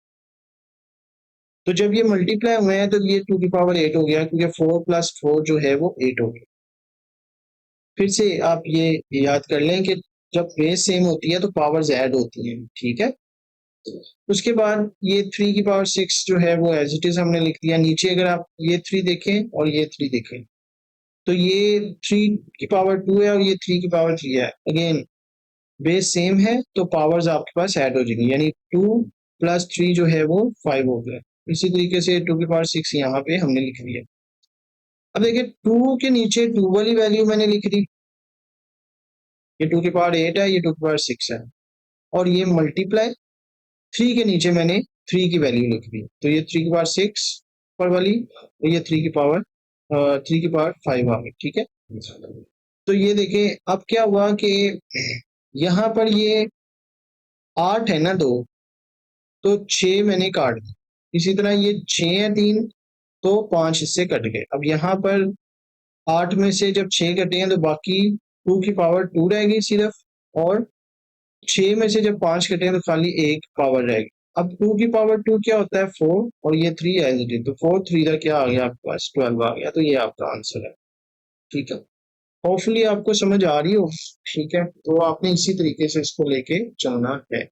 तो जब ये मल्टीप्लाई हुए हैं तो ये 2 की पावर 8 हो गया, क्योंकि 4 प्लस 4 जो है वो 8 हो गया। फिर से आप ये याद कर लें कि जब बेस सेम होती है तो पावर्स ऐड होती हैं, ठीक है। उसके बाद ये 3 की पावर 6 जो है वो एज इट इज हमने लिख दिया। नीचे अगर आप ये 3 देखें और ये 3 देखें तो ये 3 की पावर 2 है और ये 3 की पावर 3 है। अगेन बेस सेम है तो पावर्स आपके पास ऐड हो जाएंगी, यानी 2 प्लस 3 जो है वो 5 हो गया। इसी तरीके से 2 की पावर 6 यहाँ पे हमने लिख दिया। अब देखिए 2 के नीचे 2 वाली वैल्यू मैंने लिख दी, ये 2 की पावर 8 है, ये 2 की पावर 6 है, और ये मल्टीप्लाई 3 के नीचे मैंने 3 की वैल्यू लिख दी, तो ये 3 की पावर 6 पर वाली और ये 3 की पावर 5 आ गई, ठीक है। तो ये देखें अब क्या हुआ कि यहाँ पर ये 8 है ना 2, तो 6 मैंने काट दी। इसी तरह ये 6 है 3, तो 5 इससे कट गए। अब यहाँ पर 8 में से जब 6 कटे हैं तो बाकी 2 की पावर 2 रह गई सिर्फ, और 6 में से जब 5 कटे हैं तो खाली एक पावर रह गई। अब 2 की पावर 2 क्या होता है, 4, और ये 3 एज इट इज, तो 4 3 का क्या आ गया आपके पास, 12 आ गया। तो ये आपका आंसर है, ठीक है। होपफुली आपको समझ आ रही हो, ठीक है। तो आपने इसी तरीके से इसको लेके चलना है।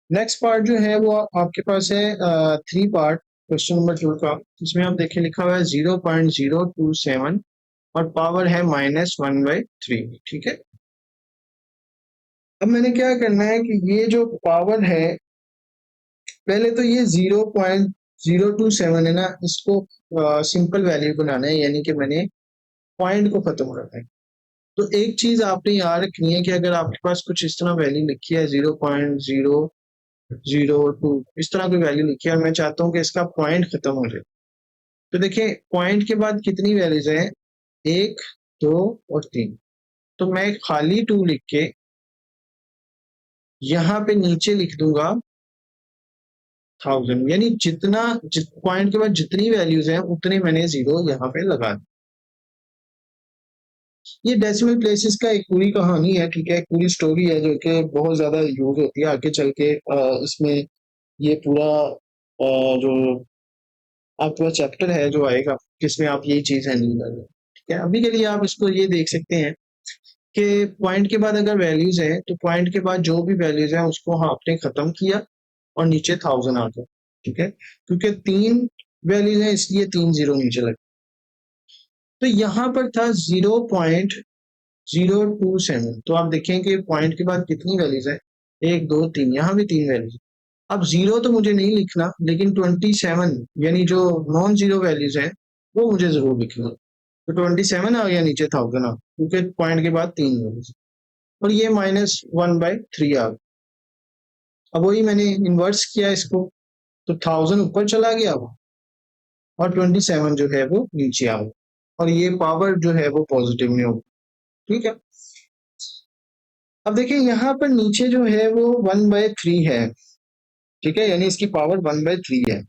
नेक्स्ट पार्ट जो है वो आपके पास है 3 पार्ट क्वेश्चन नंबर 2 का। इसमें आप देखिए लिखा हुआ है 0.027 और पावर है -1/3, ठीक है। अब मैंने क्या करना है कि ये जो पावर है, पहले तो ये 0.027 है ना, इसको सिंपल वैल्यू बनाना है, यानी कि मैंने पॉइंट को खत्म करना है। तो एक चीज आपने याद रखनी है कि अगर आपके पास कुछ इस तरह वैल्यू लिखी है 0.002 इस तरह की वैल्यू लिखी है और मैं चाहता हूँ कि इसका पॉइंट खत्म हो जाए, तो देखिए पॉइंट के बाद कितनी वैल्यूज हैं, 1 2 और 3। तो मैं खाली 2 लिख के यहाँ पे नीचे लिख दूंगा 1000, यानी जितना पॉइंट के बाद जितनी वैल्यूज हैं उतने मैंने जीरो यहाँ पे लगा दी। ये डेसिमल प्लेसेस का एक पूरी कहानी है, ठीक है, एक पूरी स्टोरी है जो कि बहुत ज्यादा यूज होती है आगे चल के। इसमें ये पूरा जो आपके पास चैप्टर है जो आएगा जिसमें आप यही चीज हैंडल करेंगे, ठीक है। अभी के लिए आप इसको ये देख सकते हैं कि पॉइंट के बाद अगर वैल्यूज है तो पॉइंट के बाद जो भी वैल्यूज है उसको आपने खत्म किया और नीचे 1000 आ गया, ठीक है। क्योंकि 3 वैल्यूज है इसलिए 3 जीरो नीचे लगे। तो यहाँ पर था 0.027, तो आप देखें कि पॉइंट के बाद कितनी वैल्यूज है, 1 2 3, यहाँ भी 3 वैल्यूज। अब जीरो तो मुझे नहीं लिखना, लेकिन 27 यानी जो नॉन जीरो वैल्यूज हैं वो मुझे जरूर लिखना। तो 27 आ गया नीचे 1000 आ, क्योंकि पॉइंट के बाद 3 वैल्यूज, और ये -1/3 आ गया। अब वही मैंने इन्वर्स किया इसको, तो 1000 ऊपर चला गया और 27 जो है वो नीचे आ गया, और ये पावर जो है वो पॉजिटिव में होगी, ठीक है। अब देखिए यहाँ पर नीचे जो है वो 1/3 है, ठीक है, यानी इसकी पावर 1/3 है।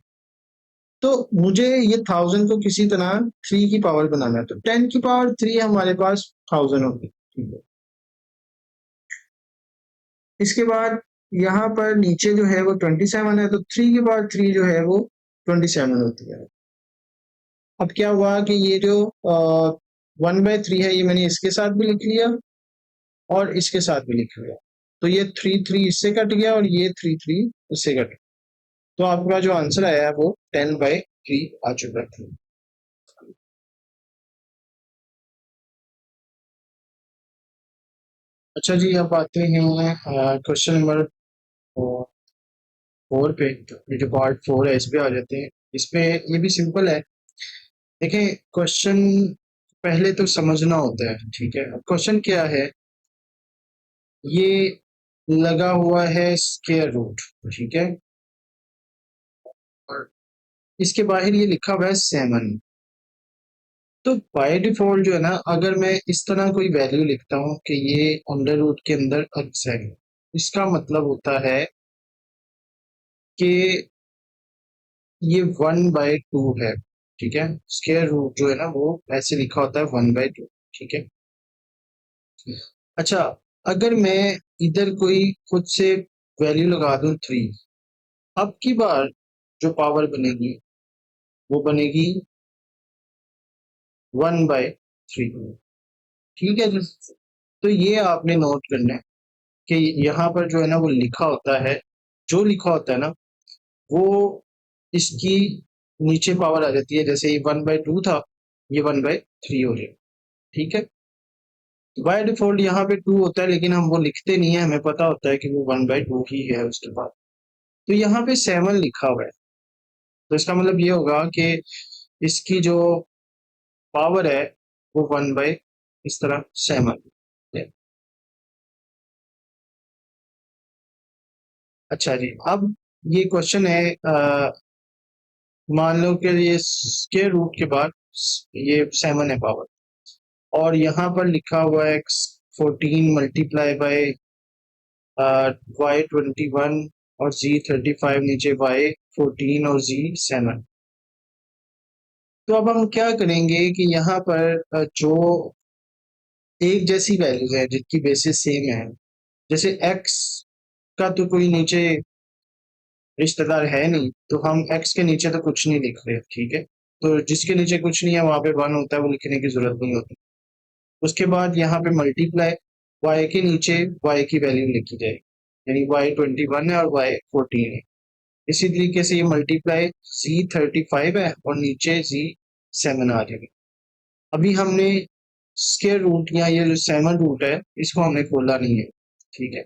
तो मुझे ये 1000 को किसी तरह 3 की पावर बनाना है, तो 10 की पावर 3 हमारे पास 1000 होगी, ठीक है। इसके बाद यहाँ पर नीचे जो है वो 27 है, तो 3 की पावर 3 जो है वो 27 होती है। अब क्या हुआ कि ये जो 1/3 है ये मैंने इसके साथ भी लिख लिया और इसके साथ भी लिख लिया, तो ये 3 3 इससे कट गया और ये 3 3 इससे कट गया। तो आपके पास जो आंसर आया है वो 10/3 आ चुका है। अच्छा जी, अब आते हैं क्वेश्चन नंबर फोर पे, ये जो पार्ट फोर है इस पे आ जाते हैं। इस पे ये भी सिंपल है। देखें क्वेश्चन पहले तो समझना होता है, ठीक है। अब क्वेश्चन क्या है, ये लगा हुआ है स्क्वायर रूट, ठीक है, और इसके बाहर ये लिखा हुआ है 7। तो बाय डिफॉल्ट जो है ना, अगर मैं इस तरह कोई वैल्यू लिखता हूँ कि ये अंडर रूट के अंदर x है, इसका मतलब होता है कि ये 1/2 है, ठीक है। स्क्वायर रूट जो है ना वो ऐसे लिखा होता है 1/2, ठीक है। अच्छा, अगर मैं इधर कोई खुद से वैल्यू लगा दूं 3, अब की बार जो पावर बनेगी वो बनेगी 1/3, ठीक है जी। तो ये आपने नोट करना है कि यहाँ पर जो है ना वो लिखा होता है, जो लिखा होता है ना वो इसकी नीचे पावर आ जाती है। जैसे ये 1/2 था, ये 1/3 हो जाए, ठीक है। बाय डिफॉल्ट यहाँ पे 2 होता है, लेकिन हम वो लिखते नहीं है, हमें पता होता है कि वो 1/2 ही है उसके बाद। तो यहाँ पे 7 लिखा हुआ है, तो इसका मतलब ये होगा कि इसकी जो पावर है वो 1/ इस तरह 7 है। अच्छा जी, अब ये क्वेश्चन है, मान लो कि ये स्क्वायर रूट के बाद ये 7 है पावर, और यहाँ पर लिखा हुआ है 14 मल्टीप्लाई बाय y21 और z35 नीचे y14 और z7। तो अब हम क्या करेंगे कि यहाँ पर जो एक जैसी वैल्यूज है जिनकी बेसिस सेम है, जैसे x का तो कोई नीचे रिश्तेदार है नहीं, तो हम x के नीचे तो कुछ नहीं लिख रहे, ठीक है। तो जिसके नीचे कुछ नहीं है वहां पे 1 होता है, वो लिखने की जरूरत नहीं होती। उसके बाद यहाँ पे मल्टीप्लाई, y के नीचे y की वैल्यू लिखी जाएगी, यानी y21 है और y14 है। इसी तरीके से ये मल्टीप्लाई z35 है और नीचे z7 आ जाएगी। अभी हमने स्क्वायर रूट या ये जो 7 रूट है इसको हमने खोला नहीं है, ठीक है।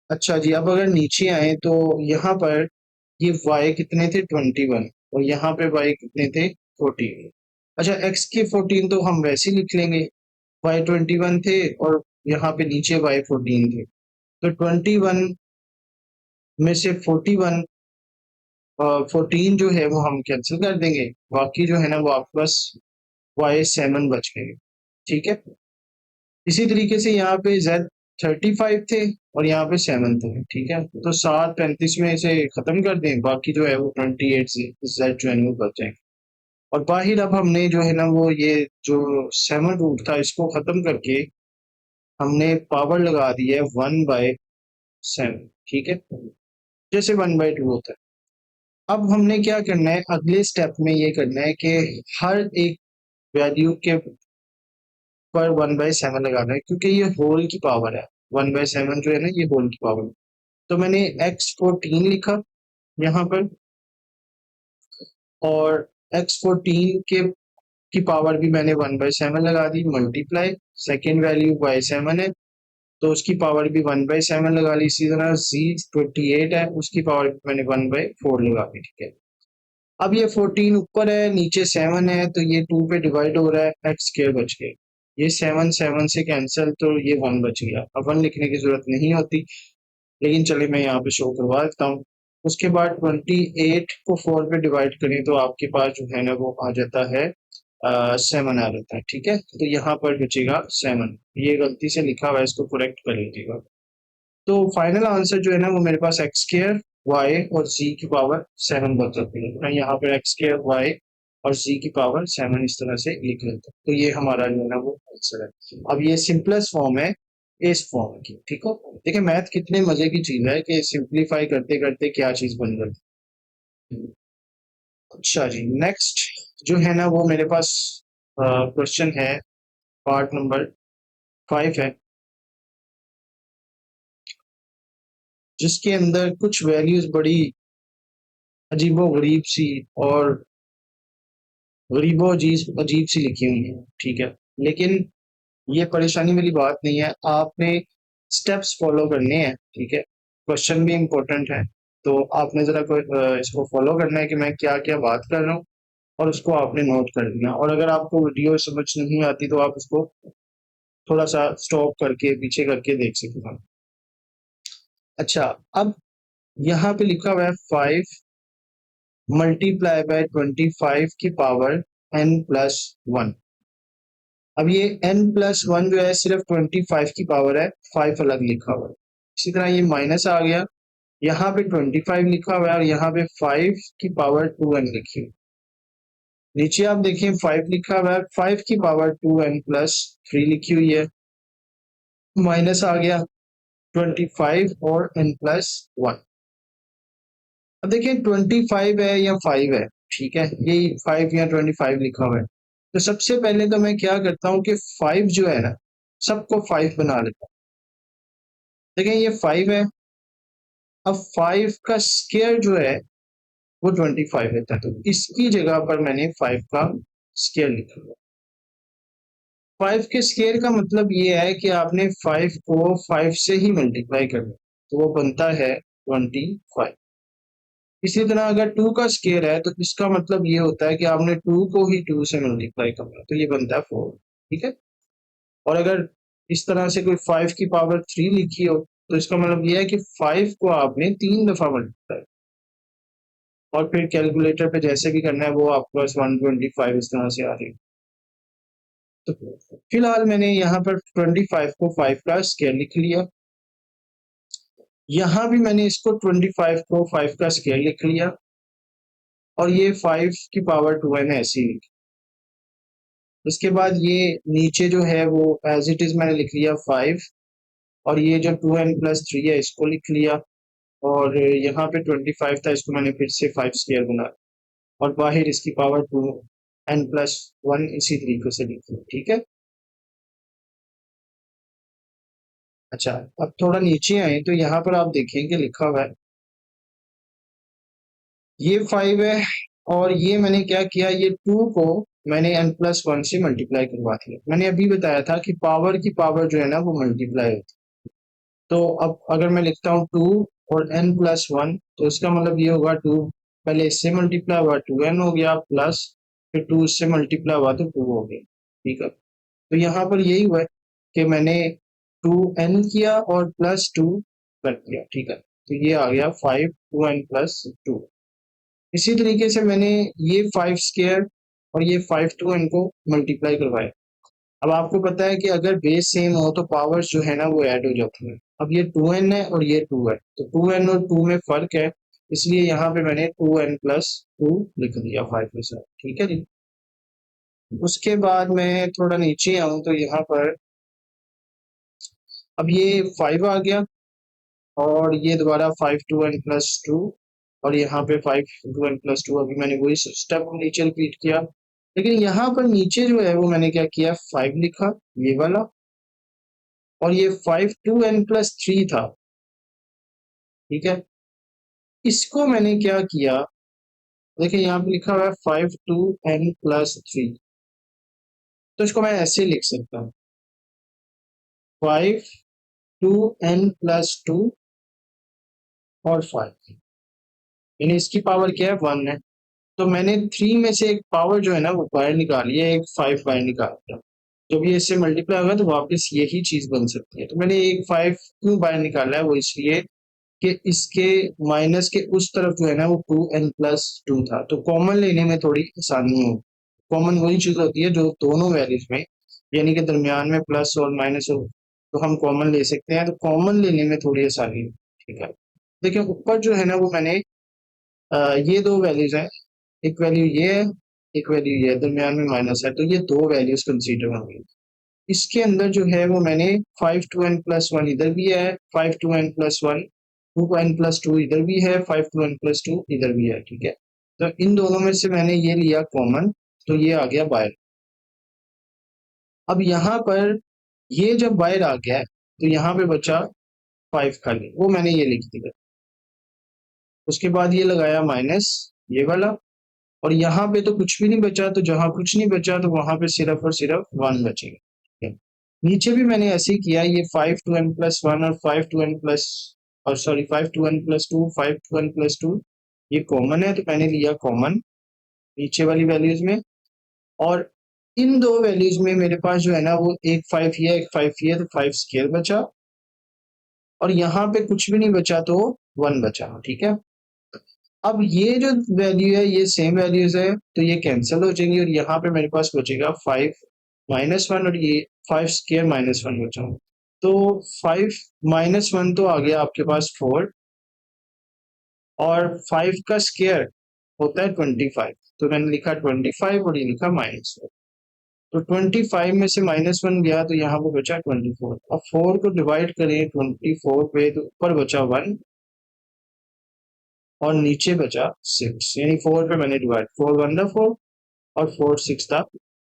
अच्छा जी, अब अगर नीचे आए तो यहाँ पर ये y कितने थे 21, और यहाँ पे y कितने थे 14। अच्छा, x के 14 तो हम वैसे ही लिख लेंगे, y21 थे और यहाँ पे नीचे y14 थे। तो 21 में से 41 14 जो है वो हम कैंसिल कर देंगे, बाकी जो है ना वो आपके पास y7 बच गए, ठीक है। इसी तरीके से यहाँ पे z35 थे और यहाँ पे 7 थे, ठीक है। तो 7 35 में इसे खत्म कर दें, बाकी जो है वो 28 से z जो है वो बच जाएंगे। और बाहर अब हमने जो है ना वो ये जो 7 रूट था इसको खत्म करके हमने पावर लगा दी है 1/7, ठीक है, जैसे 1/2 होता है। अब हमने क्या करना है, अगले स्टेप में ये करना है कि हर एक वैल्यू के पर 1/7 लगाना है, क्योंकि ये होल की पावर है। 1/7 जो है ना ये होल की पावर है। तो मैंने x14 लिखा यहाँ पर, और x14 के की पावर भी मैंने 1/7 लगा दी, मल्टीप्लाई सेकेंड वैल्यू y7 है तो उसकी पावर भी 1/7 लगा ली। इसी तरह z28 है, उसकी पावर भी मैंने 1/4 लगा दी, ठीक है। अब ये 14 ऊपर है नीचे 7 है, तो ये 2 पे डिवाइड हो रहा है, एक्स स्क्वायर बच गया। ये 7 7 से कैंसिल, तो ये 1 बच गया। अब 1 लिखने की जरूरत नहीं होती, लेकिन चलिए मैं यहाँ पे शो करवा देता हूँ। उसके बाद 28 को 4 पे डिवाइड करें तो आपके पास जो है ना वो आ जाता है 7 आ जाता है, ठीक है। तो यहाँ पर बचेगा 7, ये गलती से लिखा हुआ है, इसको करेक्ट कर लीजिएगा। तो फाइनल आंसर जो है ना वो मेरे पास एक्स स्क्र वाई और जी की पावर 7 बच जाती है। मैं यहाँ पर एक्स स्क्र वाई और जी की पावर 7 इस तरह से लिख लेता हूँ, तो ये हमारा जो है ना वो आंसर है। अब ये सिंपलेस्ट फॉर्म है इस फॉर्म की, ठीक है। देखिए मैथ कितने मजे की चीज है कि सिंप्लीफाई करते करते क्या चीज बन जाती है। अच्छा जी, नेक्स्ट जो है ना वो मेरे पास क्वेश्चन है, पार्ट नंबर 5 है, जिसके अंदर कुछ वैल्यूज बड़ी अजीबो गरीब सी और गरीबो अजीब अजीब सी लिखी हुई है, ठीक है। लेकिन ये परेशानी वाली बात नहीं है, आपने स्टेप्स फॉलो करने हैं, ठीक है। क्वेश्चन भी इम्पोर्टेंट है, तो आपने जरा इसको फॉलो करना है कि मैं क्या क्या बात कर रहा हूँ, और उसको आपने नोट कर लिया। और अगर आपको वीडियो समझ नहीं आती तो आप उसको थोड़ा सा स्टॉप करके पीछे करके देख सकते हैं। अच्छा, अब यहाँ पे लिखा हुआ है 5 मल्टीप्लाई बाय 25 की पावर n+1। अब ये n+1 जो है सिर्फ 25 की पावर है, 5 अलग लिखा हुआ है। इसी तरह ये माइनस आ गया, यहाँ पे 25 लिखा हुआ है और यहाँ पे 5 की पावर 2n लिखी हुई। नीचे आप देखें 5 लिखा हुआ है, 5 की पावर 2n+3 लिखी हुई है, माइनस आ गया 25 और n+1। अब देखिए 25 है या 5 है, ठीक है, ये 5 या 25 लिखा हुआ है। तो सबसे पहले तो मैं क्या करता हूँ कि 5 जो है ना, सबको 5 बना लेता हूँ। देखिए ये 5 है, अब 5 का स्क्वायर जो है वो 25 रहता है, तो इसकी जगह पर मैंने 5 का स्क्वायर लिखा हुआ। 5 के स्क्वायर का मतलब ये है कि आपने 5 को 5 से ही मल्टीप्लाई करना, तो वो बनता है 25। इसी तरह अगर 2 का स्क्वायर है तो इसका मतलब ये होता है कि आपने 2 को ही 2 से मल्टीप्लाई करना, तो ये बनता है 4। ठीक है, और अगर इस तरह से कोई 5 की पावर 3 लिखी हो तो इसका मतलब ये है कि 5 को आपने 3 दफा मल्टीप्लाई, और फिर कैलकुलेटर पे जैसे भी करना है वो आपके पास 125 इस तरह से आ रही है। तो फिलहाल मैंने यहाँ पर 25 को 5 का स्क्वायर लिख लिया, यहाँ भी मैंने इसको 25 को 5 का स्क्वायर लिख लिया, और ये 5 की पावर 2n ऐसी ही। उसके बाद ये नीचे जो है वो एज इट इज मैंने लिख लिया 5, और ये जो 2n+3 है इसको लिख लिया, और यहाँ पे 25 था, इसको मैंने फिर से 5 स्क्वायर बनाया, और बाहर इसकी पावर 2n+1 इसी तरीके से लिख लिया। ठीक है, अच्छा, अब थोड़ा नीचे आए तो यहाँ पर आप देखेंगे लिखा हुआ है ये 5 है, और ये मैंने क्या किया, ये 2 को मैंने n+1 से मल्टीप्लाई करवा दिया। मैंने अभी बताया था कि पावर की पावर जो है ना वो मल्टीप्लाई होती है। तो अब अगर मैं लिखता हूँ 2 और n+1, तो इसका मतलब ये होगा 2 पहले इससे मल्टीप्लाई हुआ 2n हो गया, प्लस फिर 2 इससे मल्टीप्लाई हुआ तो 2 हो गया। ठीक है, तो यहाँ पर यही हुआ है कि मैंने 2n किया और +2 कर दिया। ठीक है, तो ये आ गया 5 2n+2। इसी तरीके से मैंने ये 5 स्क्वायर और ये 5 2n को मल्टीप्लाई करवाया। अब आपको पता है कि अगर बेस सेम हो तो पावर्स जो है ना वो ऐड हो जाती है। अब ये 2n है और ये 2 है, तो 2n और 2 में फर्क है, इसलिए यहाँ पे मैंने 2n+2 लिख दिया 5 के साथ। ठीक है जी, उसके बाद मैं थोड़ा नीचे आऊँ तो यहाँ पर अब ये 5 आ गया, और ये दोबारा 5 2n+2, और यहाँ पे 5 2n+2, अभी मैंने वही स्टेप नीचे रिपीट किया, लेकिन यहाँ पर नीचे जो है वो मैंने क्या किया, 5 लिखा ये वाला, और ये 5 2n+3 था। ठीक है, इसको मैंने क्या किया, देखिए यहाँ पे लिखा हुआ है 5 2n+3, तो इसको मैं ऐसे लिख सकता हूँ 5 2n+2 और 5, यानी इसकी पावर क्या है 1 है। तो मैंने 3 में से एक पावर जो है ना वो बाहर निकाली है, एक 5 बाहर निकाल दिया। जब ये इससे मल्टीप्लाई होगा तो वापस यही चीज बन सकती है। तो मैंने एक 5 क्यों बाहर निकाला है, वो इसलिए कि इसके माइनस के उस तरफ जो है ना वो 2n+2 था, तो कॉमन लेने में थोड़ी आसानी हो। कॉमन वही चीज होती है जो दोनों वैल्यूज में, यानी कि दरमियान में प्लस और माइनस हो, तो हम कॉमन ले सकते हैं, तो कॉमन लेने में थोड़ी आसानी हो। ठीक है, देखिए ऊपर जो है ना वो मैंने ये दो वैल्यूज हैं, एक वैल्यू ये है, एक वैल्यू ये है, दरमियान में माइनस है, तो ये दो वैल्यूज कंसीडर होंगी। इसके अंदर जो है वो मैंने 5 2n+1 इधर भी है, 5 2n+1 2n+2 इधर भी है, 5 2n+2 इधर भी है। ठीक है, तो इन दोनों में से मैंने ये लिया कॉमन, तो ये आ गया बाहर। अब यहाँ पर ये जब बाहर आ गया है तो यहाँ पे बचा 5 खाली, वो मैंने ये लिख दिया। उसके बाद ये लगाया माइनस ये वाला, और यहाँ पे तो कुछ भी नहीं बचा, तो जहां कुछ नहीं बचा तो वहां पे सिर्फ और सिर्फ 1 बचेगा। ठीक है? नीचे भी मैंने ऐसे ही किया, ये 5 2n+1 और 5 2n+ और sorry 5 two n plus 2, 5 two n plus 2 ये कॉमन है तो मैंने लिया कॉमन नीचे वाली वैल्यूज में। और इन दो वैल्यूज में मेरे पास जो है ना वो एक 5 ये एक 5 ये, तो 5 स्क्वायर बचा और यहाँ पे कुछ भी नहीं बचा तो 1 बचा। ठीक है, अब ये जो वैल्यू है ये सेम वैल्यूज है तो ये कैंसिल हो जाएंगी और यहाँ पे मेरे पास बचेगा 5 -1 और ये 5 स्क्वायर -1 बचा। तो 5 -1 तो आ गया आपके पास 4 और 5 का स्क्वायर होता है 25, तो मैंने लिखा 25 और ये लिखा -1। तो 25 में से -1 गया तो यहाँ पे बचा 24। अब 4 को डिवाइड करें 24 पे तो ऊपर बचा 1 और नीचे बचा 6, यानी 4 पे मैंने डिवाइड 4 1 था 4 और 4 6 था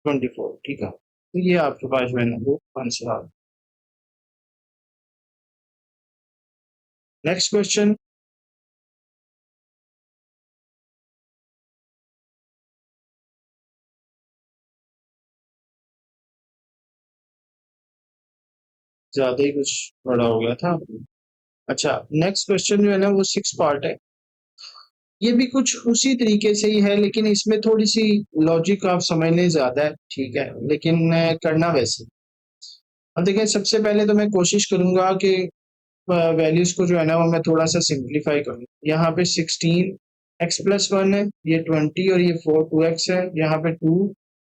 24। ठीक है, तो ये आपके पास जो है ना वो आंसर आ गया। नेक्स्ट क्वेश्चन, ज्यादा ही कुछ बड़ा हो गया था। अच्छा, नेक्स्ट क्वेश्चन जो है ना वो 6 पार्ट है। ये भी कुछ उसी तरीके से ही है लेकिन इसमें थोड़ी सी लॉजिक आप समझने ज्यादा है। ठीक है, लेकिन करना वैसे। अब देखिए, सबसे पहले तो मैं कोशिश करूंगा कि वैल्यूज को जो है ना वो मैं थोड़ा सा सिंप्लीफाई करूँ। यहाँ पे 16 x+1 है, ये 20 और ये 4 2x है, यहाँ पे 2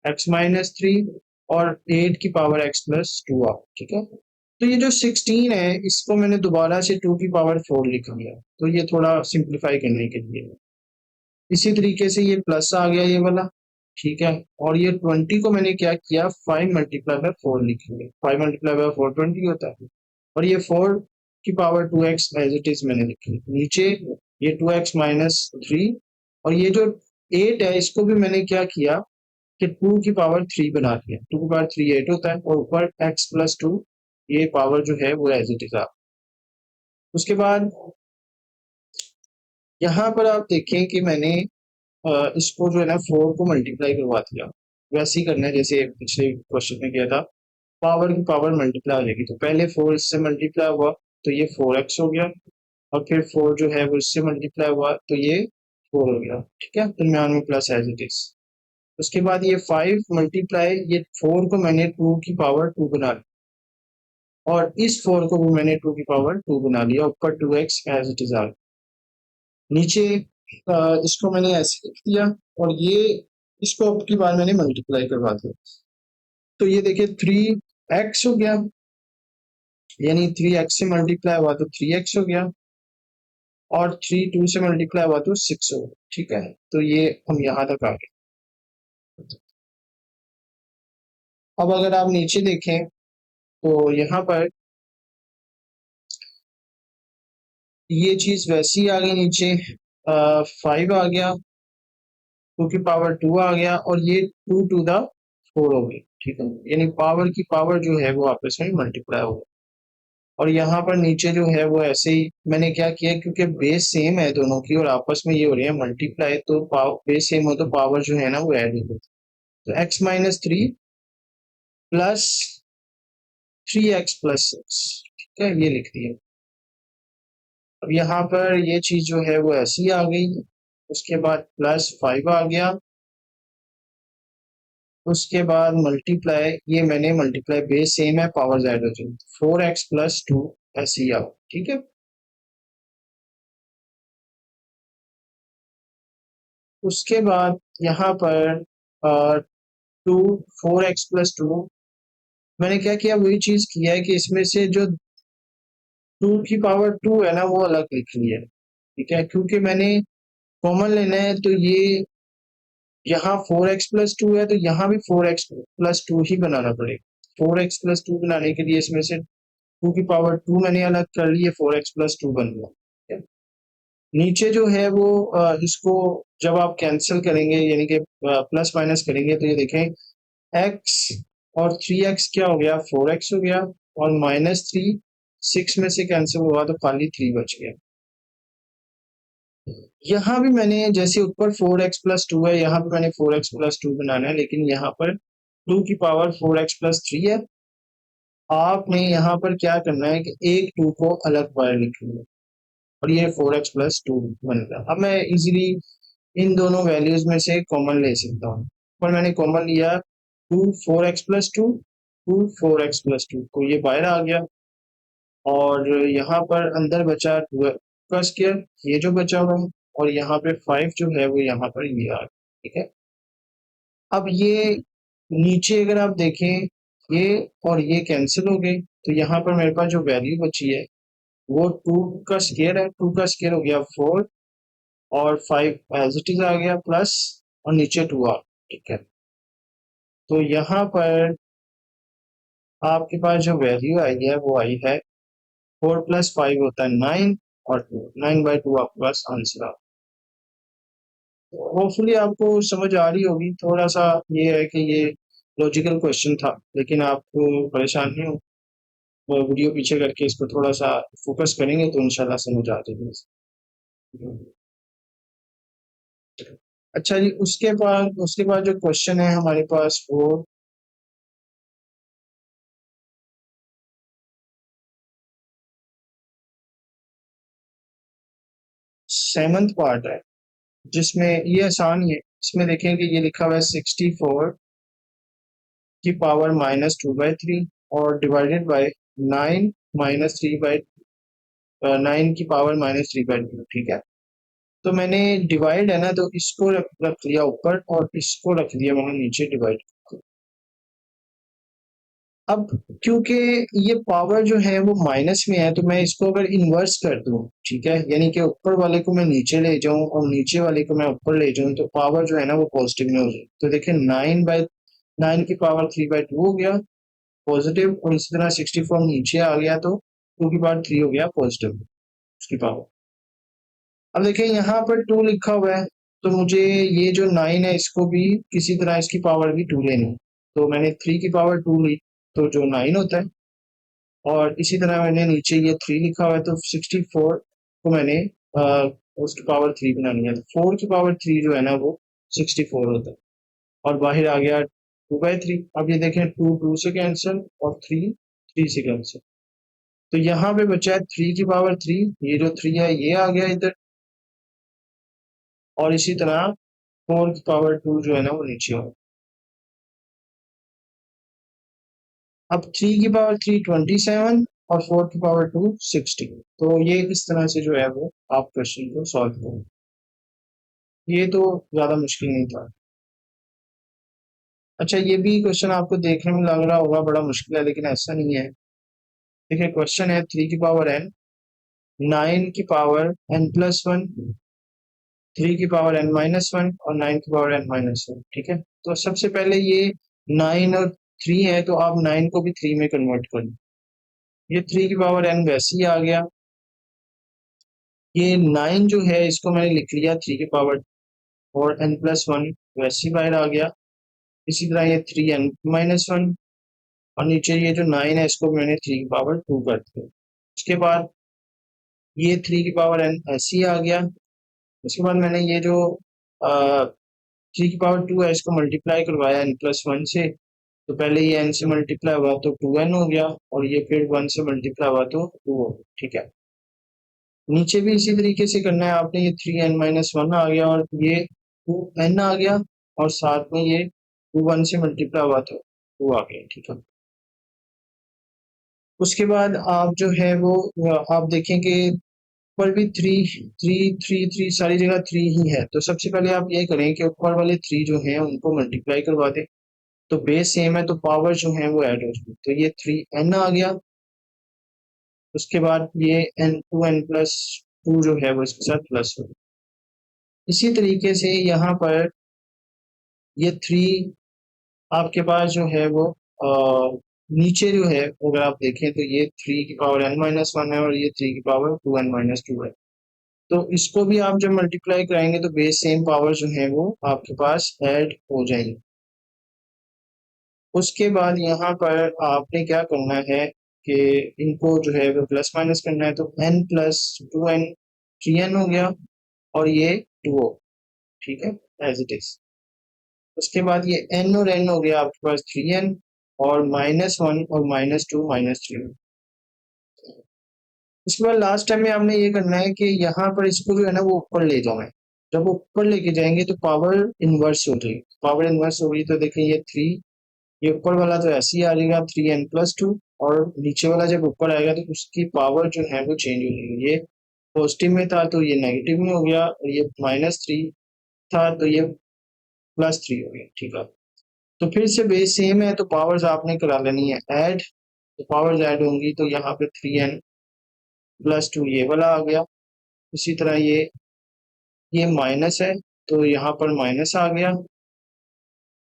x-3 और 8 की पावर x+2 आ। ठीक है, तो ये जो 16 है इसको मैंने दोबारा से 2 की पावर 4 लिख लिया, तो ये थोड़ा सिंप्लीफाई करने के लिए। इसी तरीके से ये प्लस आ गया ये वाला। ठीक है, और ये 20 को मैंने क्या किया 5 × 4 लिख लिया, 5 × 4 20 होता है। और ये 4 की power 2x as it is मैंने लिखी नीचे, ये 2x-3 और ये जो 8 है इसको भी मैंने क्या किया कि 2 की पावर 3 बना दिया, 2 की पावर 3 8 होता है और ऊपर x+2 ये पावर जो है वो एज इट इज आ। उसके बाद यहाँ पर आप देखें कि मैंने इसको जो है ना 4 को मल्टीप्लाई करवा दिया। वैसे ही करना है जैसे पिछले क्वेश्चन में किया था, पावर की पावर मल्टीप्लाई हो जाएगी। तो पहले 4 इससे मल्टीप्लाई हुआ तो ये 4x हो गया और फिर 4 जो है वो इससे मल्टीप्लाई हुआ तो ये 4 हो गया। ठीक है, दरम्यान में प्लस एज इट इज। उसके बाद ये 5 मल्टीप्लाई, ये 4 को मैंने 2 की पावर 2 बना लिया और इस 4 को भी मैंने 2 की पावर 2 बना लिया, ऊपर 2x एज इट इज आ गया। नीचे इसको मैंने ऐसे लिख दिया और ये इसको अब की बार मैंने मल्टीप्लाई करवा दिया, तो ये देखिए 3x हो गया, यानी 3x से मल्टीप्लाई हुआ तो 3x हो गया और 3 2 से मल्टीप्लाई हुआ तो 6 हो गया। ठीक है, तो ये हम यहाँ तक आ गए। अब अगर आप नीचे देखें तो यहाँ पर ये चीज वैसी आ गई नीचे, 5 आ गया, 2 की पावर 2 आ गया और ये 2 टू द 4 हो गई। ठीक है, यानी पावर की पावर जो है वो आपस में मल्टीप्लाई हो गई। और यहाँ पर नीचे जो है वो ऐसे ही मैंने क्या किया, क्योंकि बेस सेम है दोनों की और आपस में ये हो रही है मल्टीप्लाई, तो बेस सेम हो तो पावर जो है ना वो ऐड हो गई। तो x-3 प्लस 3x+6। ठीक है, ये लिख दिया। अब यहाँ पर ये चीज जो है वो ऐसी आ गई। उसके बाद +5 आ गया, उसके बाद मल्टीप्लाई, ये मैंने मल्टीप्लाई बेस सेम है पावर ऐड हो जाएगी 4x+2 ऐसे ही आओ। ठीक है, उसके बाद यहाँ पर 4x+2 मैंने क्या किया, वही चीज किया है कि इसमें से जो 2 की पावर 2 है ना वो अलग लिख लिया है। ठीक है, क्योंकि मैंने कॉमन लेना है तो ये यहाँ 4x+2 है तो यहाँ भी 4x+2 ही बनाना पड़ेगा। 4x+2 बनाने के लिए इसमें से 2 की पावर 2 मैंने अलग कर ली है, 4x+2 बन गया। ठीक है? नीचे जो है वो इसको जब आप कैंसिल करेंगे यानी कि प्लस माइनस करेंगे तो ये देखें x और 3x क्या हो गया 4x हो गया और -3 6 में से कैंसिल हुआ तो खाली 3 बच गया। यहाँ भी मैंने जैसे ऊपर 4x+2 है, यहाँ पे मैंने 4x+2 बनाना है, लेकिन यहाँ पर 2 की पावर 4x+3 है। आपने यहाँ पर क्या करना है कि एक 2 को अलग बाहर लिखना है। और ये 4x प्लस टू बन गया। अब मैं इजीली इन दोनों वैल्यूज में से कॉमन ले सकता हूँ, पर मैंने कॉमन लिया two 4x plus two 4x plus two, तो ये बाहर आ गया और यहाँ पर अंदर बचा टू का स्क्वायर, ये जो बचा हुआ है, और यहाँ पे 5 जो है वो यहाँ पर ये आ गया। ठीक है, अब ये नीचे अगर आप देखें, ये और ये कैंसिल हो गए, तो यहाँ पर मेरे पास जो वैल्यू बची है वो टू का स्क्वायर है, टू का स्क्वायर हो गया 4, और 5 एज इट इज आ गया प्लस, और नीचे 2 आ। ठीक है, तो यहाँ पर आपके पास जो वैल्यू आई है वो आई है 4 + 5 होता है 9, और 9/2 आपके पास आंसर आ। होपफुली आपको समझ आ रही होगी। थोड़ा सा ये है कि ये लॉजिकल क्वेश्चन था, लेकिन आपको परेशान नहीं हो, वो वीडियो पीछे करके इसको थोड़ा सा फोकस करेंगे तो इंशाल्लाह समझ आ जाएगी। अच्छा जी, उसके बाद जो क्वेश्चन है हमारे पास वो 7th पार्ट है, जिसमें ये आसान ही है। इसमें देखेंगे ये लिखा हुआ है 64 की पावर -2/3 और डिवाइडेड बाय 9 -3/9 की पावर -3/2। ठीक है, तो मैंने डिवाइड है ना, तो इसको रख लिया ऊपर और इसको रख दिया मैंने नीचे डिवाइड। अब क्योंकि ये पावर जो है वो माइनस में है, तो मैं इसको अगर इन्वर्स कर दूं, ठीक है, यानी कि ऊपर वाले को मैं नीचे ले जाऊं और नीचे वाले को मैं ऊपर ले जाऊं, तो पावर जो है ना वो पॉजिटिव में हो जाए। तो देखिए 9/9 की पावर 3/2 हो गया पॉजिटिव, और इसी तरह 64 नीचे आ गया तो 2 की पावर 3 हो गया पॉजिटिव उसकी पावर। अब देखिए यहाँ पर 2 लिखा हुआ है, तो मुझे ये जो 9 है इसको भी किसी तरह इसकी पावर भी 2 लेनी है। तो मैंने 3 की पावर 2 ली, तो जो 9 होता है, और इसी तरह मैंने नीचे ये 3 लिखा हुआ है, तो 64 को मैंने उसकी पावर 3 बनानी है, तो 4 की पावर 3 जो है ना वो 64 होता है, और बाहर आ गया 2/3। अब ये देखें 2 2 से कैंसिल और 3 3 से कैंसिल, तो यहाँ पे बचा है 3 की पावर 3, ये जो 3 है ये आ गया इधर, और इसी तरह 4 की पावर 2 जो है ना वो नीचे हो। अब 3 की पावर 3 27, और 4 की पावर 2 60। तो ये इस तरह से जो है वो आप क्वेश्चन को सॉल्व करो। ये तो ज्यादा मुश्किल नहीं था। अच्छा, ये भी क्वेश्चन आपको देखने में लग रहा होगा बड़ा मुश्किल है, लेकिन ऐसा नहीं है। देखिए क्वेश्चन है 3 की पावर n, 9 की पावर n+1, 3 की पावर n-1 और 9 की पावर n-1। ठीक है, तो सबसे पहले ये 9 और 3 है, तो आप 9 को भी 3 में कन्वर्ट कर लो। ये 3 की पावर n वैसे ही आ गया। ये 9 जो है इसको मैंने लिख लिया 3 की पावर, और n+1 वैसे ही बाहर आ गया। इसी तरह ये 3n-1, और नीचे ये जो 9 है इसको मैंने 3 की पावर 2 कर दिया। उसके बाद ये 3 की पावर n ऐसे ही आ गया। उसके बाद मैंने ये जो 3 की पावर 2 है इसको मल्टीप्लाई करवाया n+1 से, तो पहले ये n से मल्टीप्लाई हुआ तो 2n हो गया, और ये फिर 1 से मल्टीप्लाई हुआ तो 2 हो गया। ठीक है, नीचे भी इसी तरीके से करना है आपने। ये 3n-1 आ गया, और ये 2n आ गया, और साथ में ये 2 1 से मल्टीप्लाई हुआ तो 2 आ गया। ठीक है, उसके बाद आप जो है वो आप देखेंगे ऊपर भी 3 3 3 3 सारी जगह 3 ही है, तो सबसे पहले आप ये करें कि ऊपर वाले 3 जो हैं उनको मल्टीप्लाई करवा दें, तो बेस सेम है तो पावर जो है वो ऐड हो जाएगी। तो ये 3n आ गया, उसके बाद ये n+2 जो है वो इसके साथ प्लस हो। इसी तरीके से यहाँ पर ये 3 आपके पास जो है वो नीचे जो है अगर आप देखें तो ये 3 की पावर n-1 है, और ये 3 की पावर 2n-2 है। तो इसको भी आप जब मल्टीप्लाई कराएंगे तो बेस सेम पावर जो है वो आपके पास ऐड हो जाएंगी। उसके बाद यहाँ पर आपने क्या करना है कि इनको जो है वो प्लस माइनस करना है, तो n+2n 3n हो गया, और ये 2 हो। ठीक है, एज इट इज। उसके बाद ये n और n हो गया आपके पास 3n, और -1 और -2 -3। इसके बाद लास्ट टाइम में आपने ये करना है कि यहाँ पर इसको जो है ना वो ऊपर ले जाना है। जब वो ऊपर लेके जाएंगे तो पावर इनवर्स हो जाएगी। पावर इनवर्स होगी तो देखें ये 3, ये ऊपर वाला तो ऐसे ही आ जाएगा 3n+2, और नीचे वाला जब ऊपर आएगा तो उसकी पावर जो है वो चेंज हो जाएगी। ये पॉजिटिव में था तो ये नेगेटिव में हो गया, और ये -3 था तो ये +3 हो गया। ठीक है, तो फिर से बेस सेम है तो पावर्स आपने करा लेनी है ऐड। तो पावर्स ऐड होंगी तो यहाँ पे 3n+2 ये वाला आ गया। इसी तरह ये माइनस है तो यहाँ पर माइनस आ गया,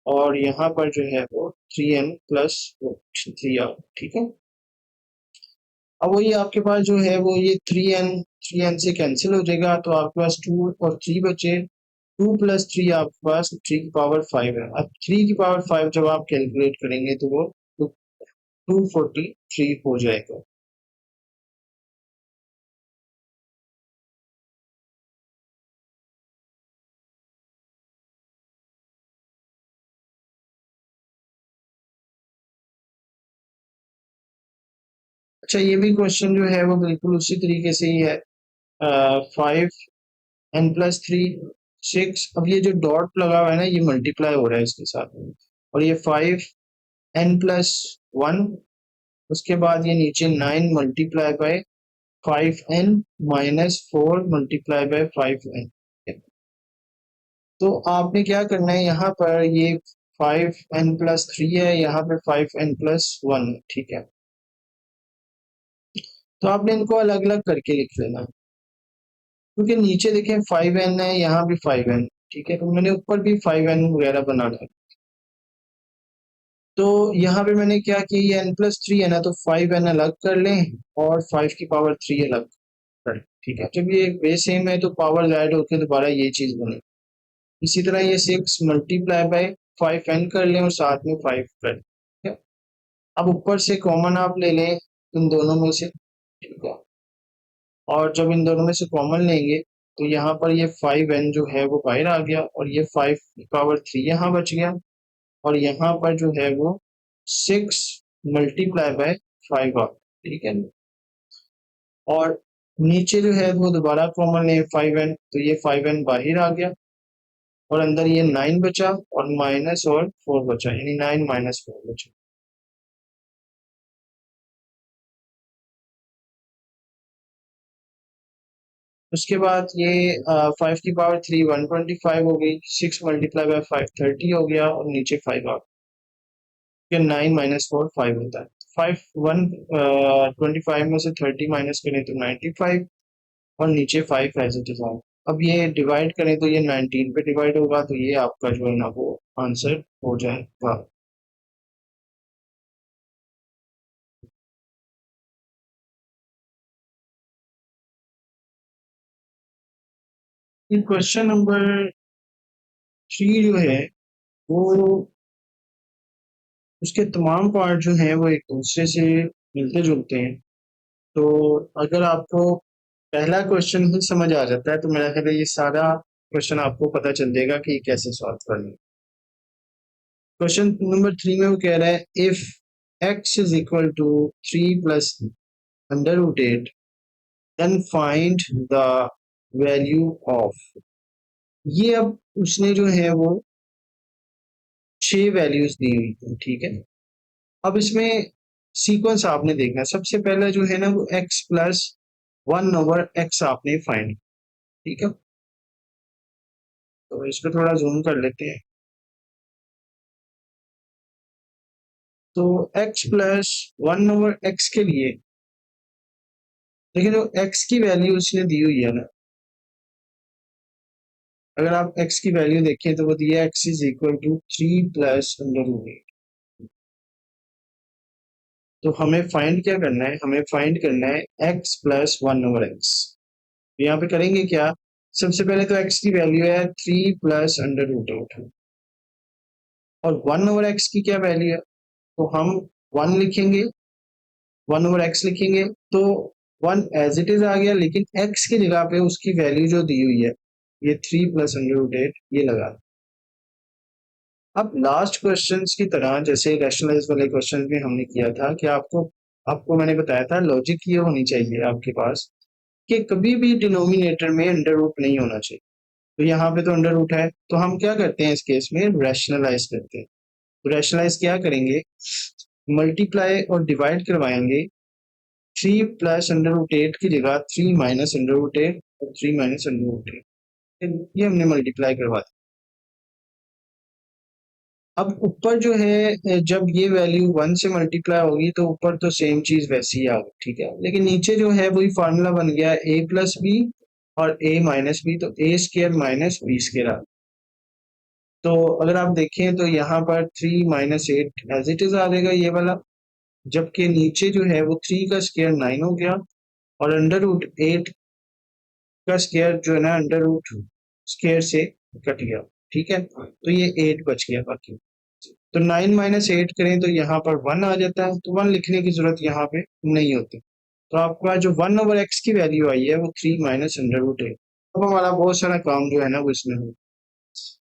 और यहाँ पर जो है वो 3n+3 आ गया। ठीक है, अब वही आपके पास जो है वो ये 3n से कैंसिल हो जाएगा तो आपके पास 2 और 3 बचे। 2+3 आपके पास 3 की पावर 5 है। अब 3 की पावर 5 जब आप कैलकुलेट करेंगे तो वो 243 हो जाएगा। अच्छा, ये भी क्वेश्चन जो है वो बिल्कुल उसी तरीके से ही है। 5n+3 6। अब ये जो डॉट लगा हुआ है ना ये मल्टीप्लाई हो रहा है इसके साथ, और ये 5n+1, उसके बाद ये नीचे 9 × 5n-4 × 5n। तो आपने क्या करना है, यहाँ पर ये 5n+3 है, यहाँ पे 5n+1 है। ठीक है, तो आपने इनको अलग अलग करके लिख लेना, क्योंकि नीचे देखें 5n है, यहाँ भी 5n। ठीक है, तो मैंने ऊपर भी 5n वगैरह बनाना है। तो यहाँ पे मैंने क्या किया, ये n+3 है ना तो 5n अलग कर लें और 5 की पावर 3 अलग कर लें। ठीक है, जब ये बेस सेम है तो पावर ऐड होकर दोबारा ये चीज बने। इसी तरह ये 6 × 5n कर लें और साथ में 5 कर लें। ठीक है, अब ऊपर से कॉमन आप ले लें इन दोनों में से। ठीक है, और जब इन दोनों में से कॉमन लेंगे तो यहाँ पर ये 5n जो है वो बाहर आ गया, और ये 5 की पावर 3 यहाँ बच गया, और यहाँ पर जो है वो 6 × 5 आ गया। ठीक है, और नीचे जो है वो दोबारा कॉमन है 5n, तो ये 5n बाहर आ गया, और अंदर ये 9 बचा, और माइनस और 4 बचा, यानी 9 - 4 बचा। उसके बाद ये 5 की पावर 3 125 हो गई, 6 × 5 30 हो गया, और नीचे 5 आ गया। 9 - 4 5 होता है। 25 में से 30 माइनस करें तो 95, और नीचे 5 एज इट इज आए। अब ये डिवाइड करें तो ये 19 पे डिवाइड होगा, तो ये आपका जो है ना वो आंसर हो जाएगा। क्वेश्चन नंबर 3 जो है वो, उसके तमाम पार्ट जो हैं वो एक दूसरे से मिलते जुलते हैं। तो अगर आपको पहला क्वेश्चन ही समझ आ जाता है तो मेरा ख्याल है ये सारा क्वेश्चन आपको पता चल जाएगा कि कैसे सॉल्व करना है। क्वेश्चन नंबर 3 में वो कह रहा है if x is equal to 3 + √8 then find the value of. ये अब उसने जो है वो 6 वैल्यूज दी हुई थी। ठीक है, अब इसमें सीक्वेंस आपने देखना है। सबसे पहले जो है ना वो x+1/x आपने फाइंड। ठीक है, तो इस पर थोड़ा जूम कर लेते हैं। तो x+1/x के लिए देखिए, जो x की वैल्यू उसने दी हुई है ना, अगर आप x की वैल्यू देखें तो वो दिया है x इज इक्वल टू 3 + √8। तो हमें फाइंड क्या करना है, हमें फाइंड करना है x+1/x। यहाँ पे करेंगे क्या, सबसे पहले तो x की वैल्यू है 3 + √8, और 1/x की क्या वैल्यू है, तो हम 1 लिखेंगे, 1/x लिखेंगे, तो 1 एज इट इज आ गया, लेकिन x की जगह पे उसकी वैल्यू जो दी हुई है ये 3 + √8 ये लगा। अब लास्ट क्वेश्चंस की तरह जैसे रैशनलाइज वाले क्वेश्चन में हमने किया था कि आपको आपको मैंने बताया था लॉजिक ये होनी चाहिए आपके पास कि कभी भी डिनोमिनेटर में अंडर रूट नहीं होना चाहिए। तो यहाँ पे तो अंडर रूट है, तो हम क्या करते हैं इस केस में, रैशनलाइज करते हैं। तो रैशनलाइज क्या करेंगे, मल्टीप्लाई और डिवाइड करवाएंगे। 3 प्लस अंडर रूट 8 की जगह 3 माइनस अंडर रूट 8 और 3 माइनस अंडर रूट 8, ये हमने मल्टीप्लाई करवा दिया। अब ऊपर जो है जब ये वैल्यू 1 से मल्टीप्लाई होगी तो ऊपर तो सेम चीज वैसी ही आ गई, ठीक है, लेकिन नीचे जो है वही फार्मूला बन गया a प्लस बी और a माइनस बी, तो a square minus B square आ गया। तो अगर आप देखें तो यहाँ पर 3 माइनस 8 एज इट इज आ जाएगा ये वाला, जबकि नीचे जो है वो 3 का स्केयर 9 हो गया और अंडर रूट 8 का स्केयर जो है ना अंडर रूट स्केयर से कट गया, ठीक है, तो ये 8 बच गया बाकी। तो 9 माइनस 8 करें तो यहाँ पर 1 आ जाता है, तो 1 लिखने की जरूरत यहाँ पे नहीं होती। तो आपका जो 1 ओवर एक्स की वैल्यू आई है वो 3 माइनस अंडर रूट 8। अब हमारा बहुत सारा काम जो है ना वो इसमें हो।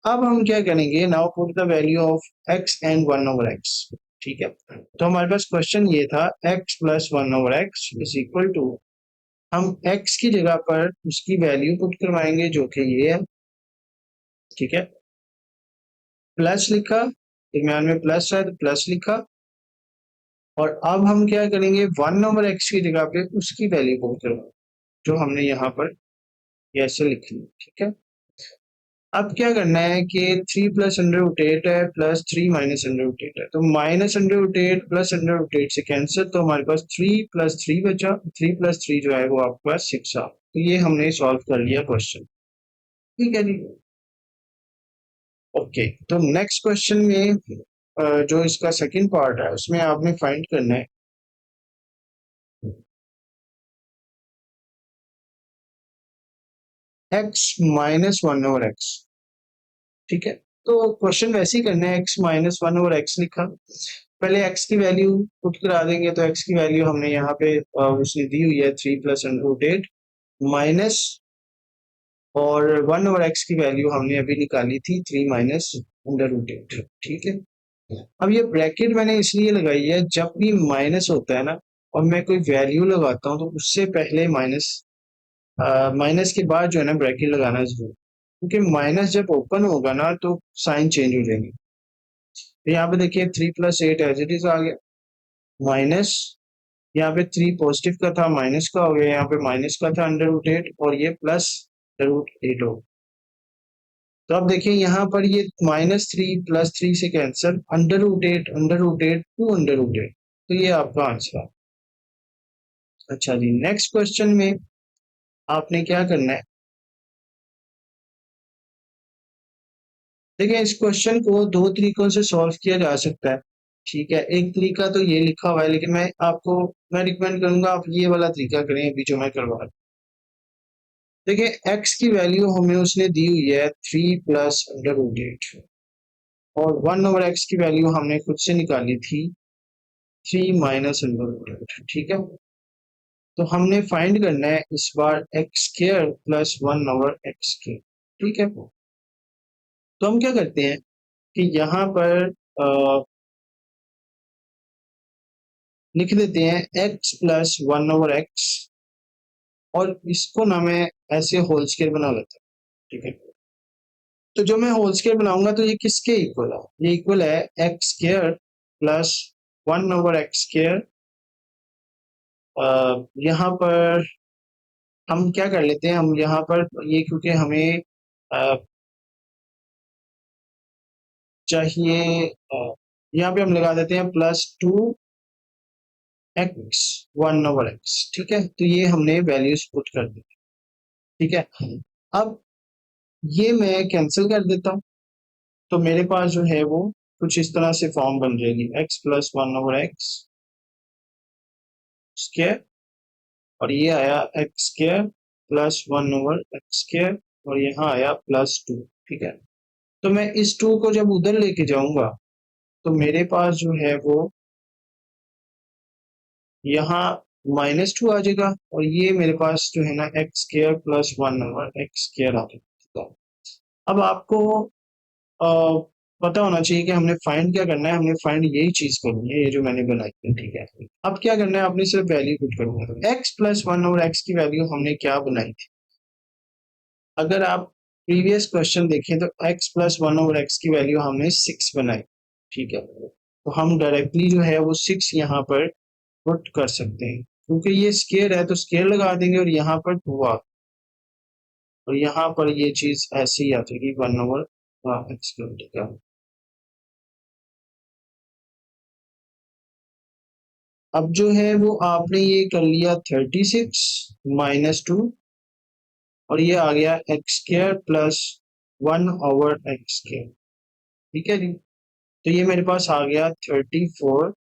अब हम क्या करेंगे, now put the value of x and 1 over x, ठीक है। तो हमारे पास क्वेश्चन ये था x plus 1 over x is equal to, हम x की जगह पर उसकी वैल्यू पुट करवाएंगे जो कि ये है, ठीक है, प्लस लिखा, दरम्यान में प्लस है तो प्लस लिखा, और अब हम क्या करेंगे 1 ओवर एक्स की जगह पे उसकी वैल्यू पुट करवाएंगे जो हमने यहाँ पर ऐसे लिखी है, ठीक है। अब क्या करना है कि 3 प्लस अंडर रूट 8 है प्लस 3 माइनस अंडर रूट 8 है, तो minus under root 8 plus under root 8 से कैंसिल, तो हमारे पास 3 प्लस 3 बचा, 3 प्लस 3 जो है वो आपके पास 6 आ, तो ये हमने सॉल्व कर लिया क्वेश्चन, ठीक है जी। ओके, तो नेक्स्ट क्वेश्चन में जो इसका सेकंड पार्ट है उसमें आपने फाइंड करना है x माइनस 1 ओवर एक्स, ठीक है। तो क्वेश्चन वैसे ही करना है, x माइनस 1 ओवर एक्स लिखा, पहले x की वैल्यू पुट करा देंगे, तो x की वैल्यू हमने यहाँ पे उसने दी हुई है 3 प्लस अंडर रूट 8 माइनस, और 1 ओवर एक्स की वैल्यू हमने अभी निकाली थी 3 माइनस अंडर रूट 8, ठीक है। अब ये ब्रैकेट मैंने इसलिए लगाई है, जब भी माइनस होता है ना और मैं कोई वैल्यू लगाता हूँ तो उससे पहले माइनस, माइनस के बाद जो है ना ब्रैकेट लगाना जरूर, क्योंकि माइनस जब ओपन होगा ना तो साइन चेंज हो जाएंगे। तो यहाँ पे देखिए 3 प्लस 8 एज इट इज आ गया, माइनस यहाँ पे 3 पॉजिटिव का था माइनस का हो गया, यहाँ पे माइनस का था अंडर रूट 8 और ये प्लस अंडर रूट 8 हो। तो अब देखिए यहाँ पर ये -3 प्लस 3 से cancel, under root 8 two under root 8, तो ये आपका आंसर है। अच्छा जी, नेक्स्ट क्वेश्चन में आपने क्या करना है, देखिए इस क्वेश्चन को दो तरीकों से सॉल्व किया जा सकता है, ठीक है। एक तरीका तो ये लिखा हुआ है, लेकिन मैं रिकमेंड करूंगा आप ये वाला तरीका करें अभी जो मैं करवा रहा हूँ। देखिए x की वैल्यू हमें उसने दी हुई है 3 प्लस अंडर रूट 8 और 1 ओवर एक्स की वैल्यू हमने खुद से निकाली थी 3 माइनस अंडर रूट 8, ठीक है। तो हमने फाइंड करना है इस बार x square plus 1 over x square, ठीक है। तो हम क्या करते हैं कि यहाँ पर लिख देते हैं x प्लस 1 ओवर एक्स, और इसको ना मैं ऐसे होल स्क्वायर बना लेता हूँ, ठीक है। तो जो मैं होल स्क्वायर बनाऊंगा तो ये किसके इक्वल है, ये इक्वल है x square plus 1 over x square. यहाँ पर हम क्या कर लेते हैं, हम यहाँ पर ये क्योंकि हमें चाहिए, यहाँ पे हम लगा देते हैं +2x 1 ओवर एक्स, ठीक है। तो ये हमने वैल्यूज पुट कर दी, ठीक है। अब ये मैं कैंसिल कर देता हूँ, तो मेरे पास जो है वो कुछ इस तरह से फॉर्म बन जाएगी x plus 1 over x square, और ये आया x square plus 1 over x square, और यहाँ आया +2, ठीक है। तो मैं इस 2 को जब उधर लेके जाऊंगा तो मेरे पास जो है वो यहाँ -2 आ जाएगा, और ये मेरे पास जो है ना x square plus 1 over x square आ जाएगा। अब आपको पता होना चाहिए कि हमने फाइंड क्या करना है, हमने फाइंड यही चीज करनी है, ये जो मैंने बनाई है, ठीक है। अब क्या करना है, आपने सिर्फ वैल्यू पुट करना है। एक्स प्लस वन और एक्स की वैल्यू हमने क्या बनाई थी, अगर आप प्रीवियस क्वेश्चन देखें तो एक्स प्लस वन और एक्स की वैल्यू हमने 6 बनाई, ठीक है। तो हम डायरेक्टली जो है वो 6 यहाँ पर पुट कर सकते हैं, क्योंकि ये स्केयर है तो स्केयर लगा देंगे, और यहाँ पर 2 आ, और यहाँ पर ये चीज ऐसी ही आ जाएगी 1/x, ठीक है। अब जो है वो आपने ये कर लिया 36 -2, और ये आ गया एक्स स्क्र प्लस 1/x², ठीक है जी। तो ये मेरे पास आ गया 34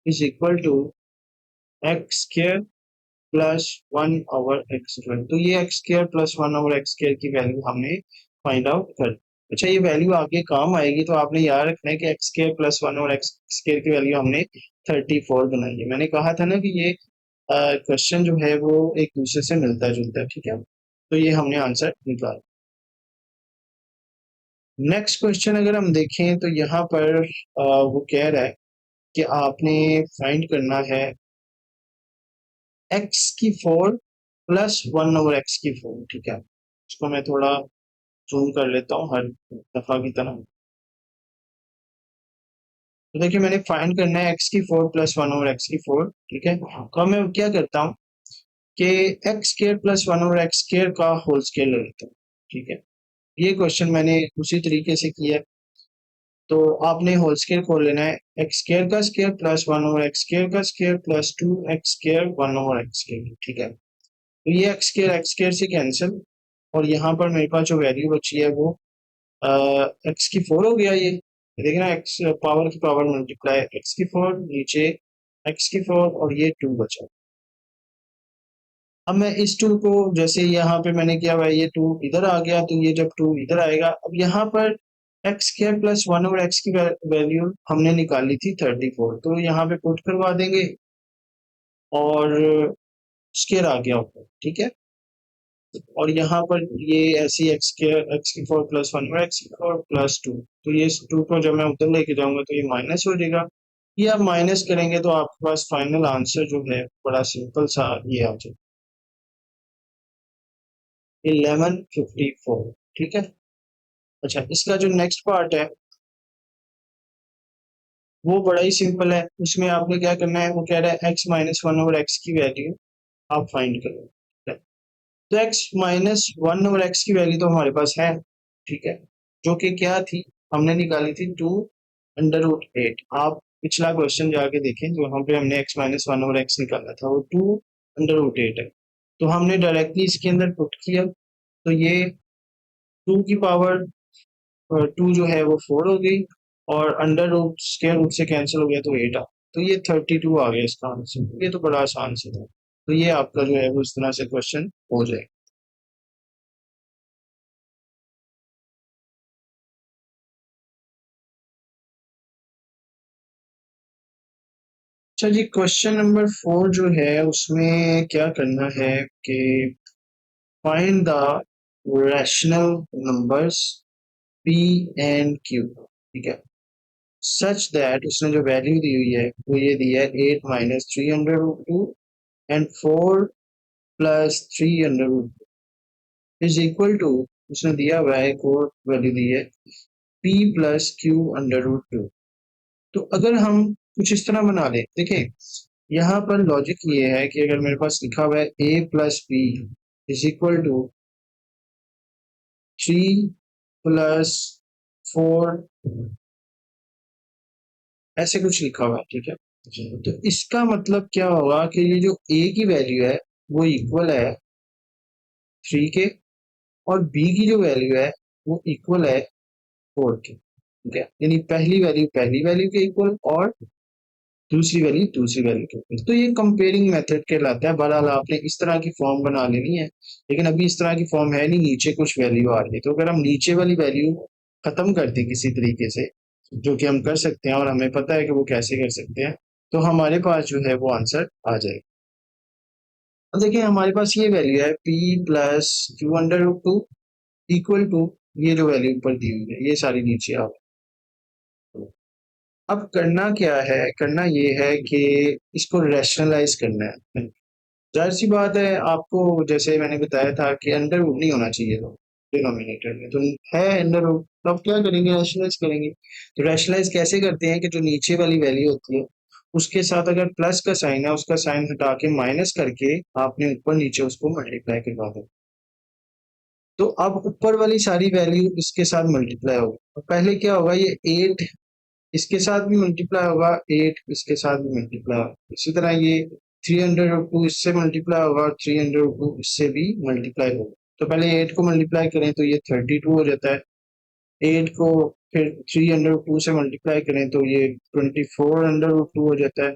is equal to x square plus 1/x²। तो ये एक्स स्क्र प्लस 1/x² की वैल्यू हमने फाइंड आउट कर। अच्छा, ये वैल्यू आगे काम आएगी, तो आपने याद रखना है कि एक्स स्क्र प्लस 1/x² की वैल्यू हमने 34 बनाई है। मैंने कहा था ना कि ये क्वेश्चन जो है वो एक दूसरे से मिलता जुलता है, ठीक है। तो ये हमने आंसर निकाला। नेक्स्ट क्वेश्चन अगर हम देखें तो यहाँ पर वो कह रहा है कि आपने फाइंड करना है x⁴ प्लस 1/x⁴, ठीक है। इसको मैं थोड़ा जूम कर लेता हूँ हर दफा की तरह। तो देखिए, मैंने फाइंड करना है x⁴ प्लस 1/x⁴, ठीक है। तो अब मैं क्या करता हूँ कि x² प्लस 1/x² का होल स्केयर ले लेता हूँ, ठीक है। ये क्वेश्चन मैंने उसी तरीके से किया है। तो आपने होल स्केयर खोल लेना है, एक्स स्केयर का स्केयर प्लस 1/x² का स्केयर प्लस 2x² 1/x², ठीक है। तो ये एक्स स्केयर से कैंसिल, और यहाँ पर मेरे पास जो वैल्यू बची है वो x⁴ हो गया। ये देखना, एक्स पावर की पावर मल्टीप्लाई x⁴, नीचे x⁴, और ये 2 बचा। अब मैं इस 2 को, जैसे यहाँ पे मैंने किया हुआ है, ये 2 इधर आ गया, तो ये जब 2 इधर आएगा, अब यहाँ पर x² प्लस 1/x की वैल्यू हमने निकाली थी 34, तो यहाँ पे पुट करवा देंगे, और स्केयर आ गया ऊपर, ठीक है। और यहाँ पर ये ऐसी x⁴ प्लस 1/x⁴ प्लस 2, तो ये 2 को जब मैं उधर लेके जाऊंगा तो ये माइनस हो जाएगा। ये आप माइनस करेंगे तो आपके पास फाइनल आंसर जो है बड़ा सिंपल सा ये आ जाएगा, 1154, ठीक है। अच्छा, इसका जो नेक्स्ट पार्ट है वो बड़ा ही सिंपल है। उसमें आपने क्या करना है, वो कह रहा है x-1/x की वैल्यू आप फाइंड करो। तो x-1/x की वैल्यू तो हमारे पास है, ठीक है, जो कि क्या थी, हमने निकाली थी 2√8। आप पिछला क्वेश्चन जाके देखें, जो वहां पे हमने x-1/x निकाला था वो 2√8 है। तो हमने डायरेक्टली इसके अंदर पुट किया, तो ये 2 की पावर 2 जो है वो 4 हो गई, और अंडर रूट स्क्वायर रूट से कैंसिल हो गया तो 8 आ, तो ये 32 आ गया इसका आंसर। ये तो बड़ा आसान से था। तो ये आपका जो है वो इस तरह से क्वेश्चन हो जाए। अच्छा जी, क्वेश्चन नंबर 4 जो है उसमें क्या करना है कि find the rational numbers p and q, ठीक है, सच दैट, उसने जो वैल्यू दी हुई है वो ये दी है 8 - 3√2 एंड 4 + 3√2 इज इक्वल टू, उसने दिया हुआ है, एक और वैल्यू दी है p + q√2। तो अगर हम कुछ इस तरह बना लें, देखें यहाँ पर लॉजिक ये है कि अगर मेरे पास लिखा हुआ है a + b is equal to 3 + 4, ऐसे कुछ लिखा हुआ है, ठीक है। तो इसका मतलब क्या होगा कि ये जो a की वैल्यू है वो इक्वल है 3 के, और b की जो वैल्यू है वो इक्वल है 4 के, ठीक है। यानी पहली वैल्यू के इक्वल, और दूसरी वैल्यू दूसरी वैल्यू के इक्वल। तो ये कंपेयरिंग मेथड कहलाता है। बहरहाल आपने इस तरह की फॉर्म बना लेनी है, लेकिन अभी इस तरह की फॉर्म है नहीं, नीचे कुछ वैल्यू आ रही है। तो अगर हम नीचे वाली वैल्यू खत्म कर दें किसी तरीके से, जो कि हम कर सकते हैं और हमें पता है कि वो कैसे कर सकते हैं, तो हमारे पास जो है वो आंसर आ जाएगा। अब देखिए, हमारे पास ये वैल्यू है p + q√2 इक्वल टू, ये जो वैल्यू ऊपर दी हुई है ये सारी नीचे आ गई। अब करना क्या है, करना ये है कि इसको रैशनलाइज करना है। जाहिर सी बात है, आपको जैसे मैंने बताया था कि अंडर रूट नहीं होना चाहिए तो डिनोमिनेटर में तो है अंडर रूट, तो आप क्या करेंगे, रैशनलाइज करेंगे। तो रैशनलाइज कैसे करते हैं कि जो नीचे वाली वैल्यू होती है उसके साथ अगर प्लस का साइन है उसका साइन हटा के माइनस करके आपने ऊपर नीचे उसको मल्टीप्लाई करवा दो। तो अब ऊपर वाली सारी वैल्यू इसके साथ मल्टीप्लाई होगी, तो पहले क्या होगा, ये 8 इसके साथ भी मल्टीप्लाई होगा, 8 इसके साथ भी मल्टीप्लाई होगा, इसी तरह ये 302 इससे मल्टीप्लाई होगा, 302 इससे भी मल्टीप्लाई होगा। तो पहले 8 को मल्टीप्लाई करें तो ये 32 हो जाता है, 8 को फिर 302 से मल्टीप्लाई करें तो ये 24√2 हो जाता है।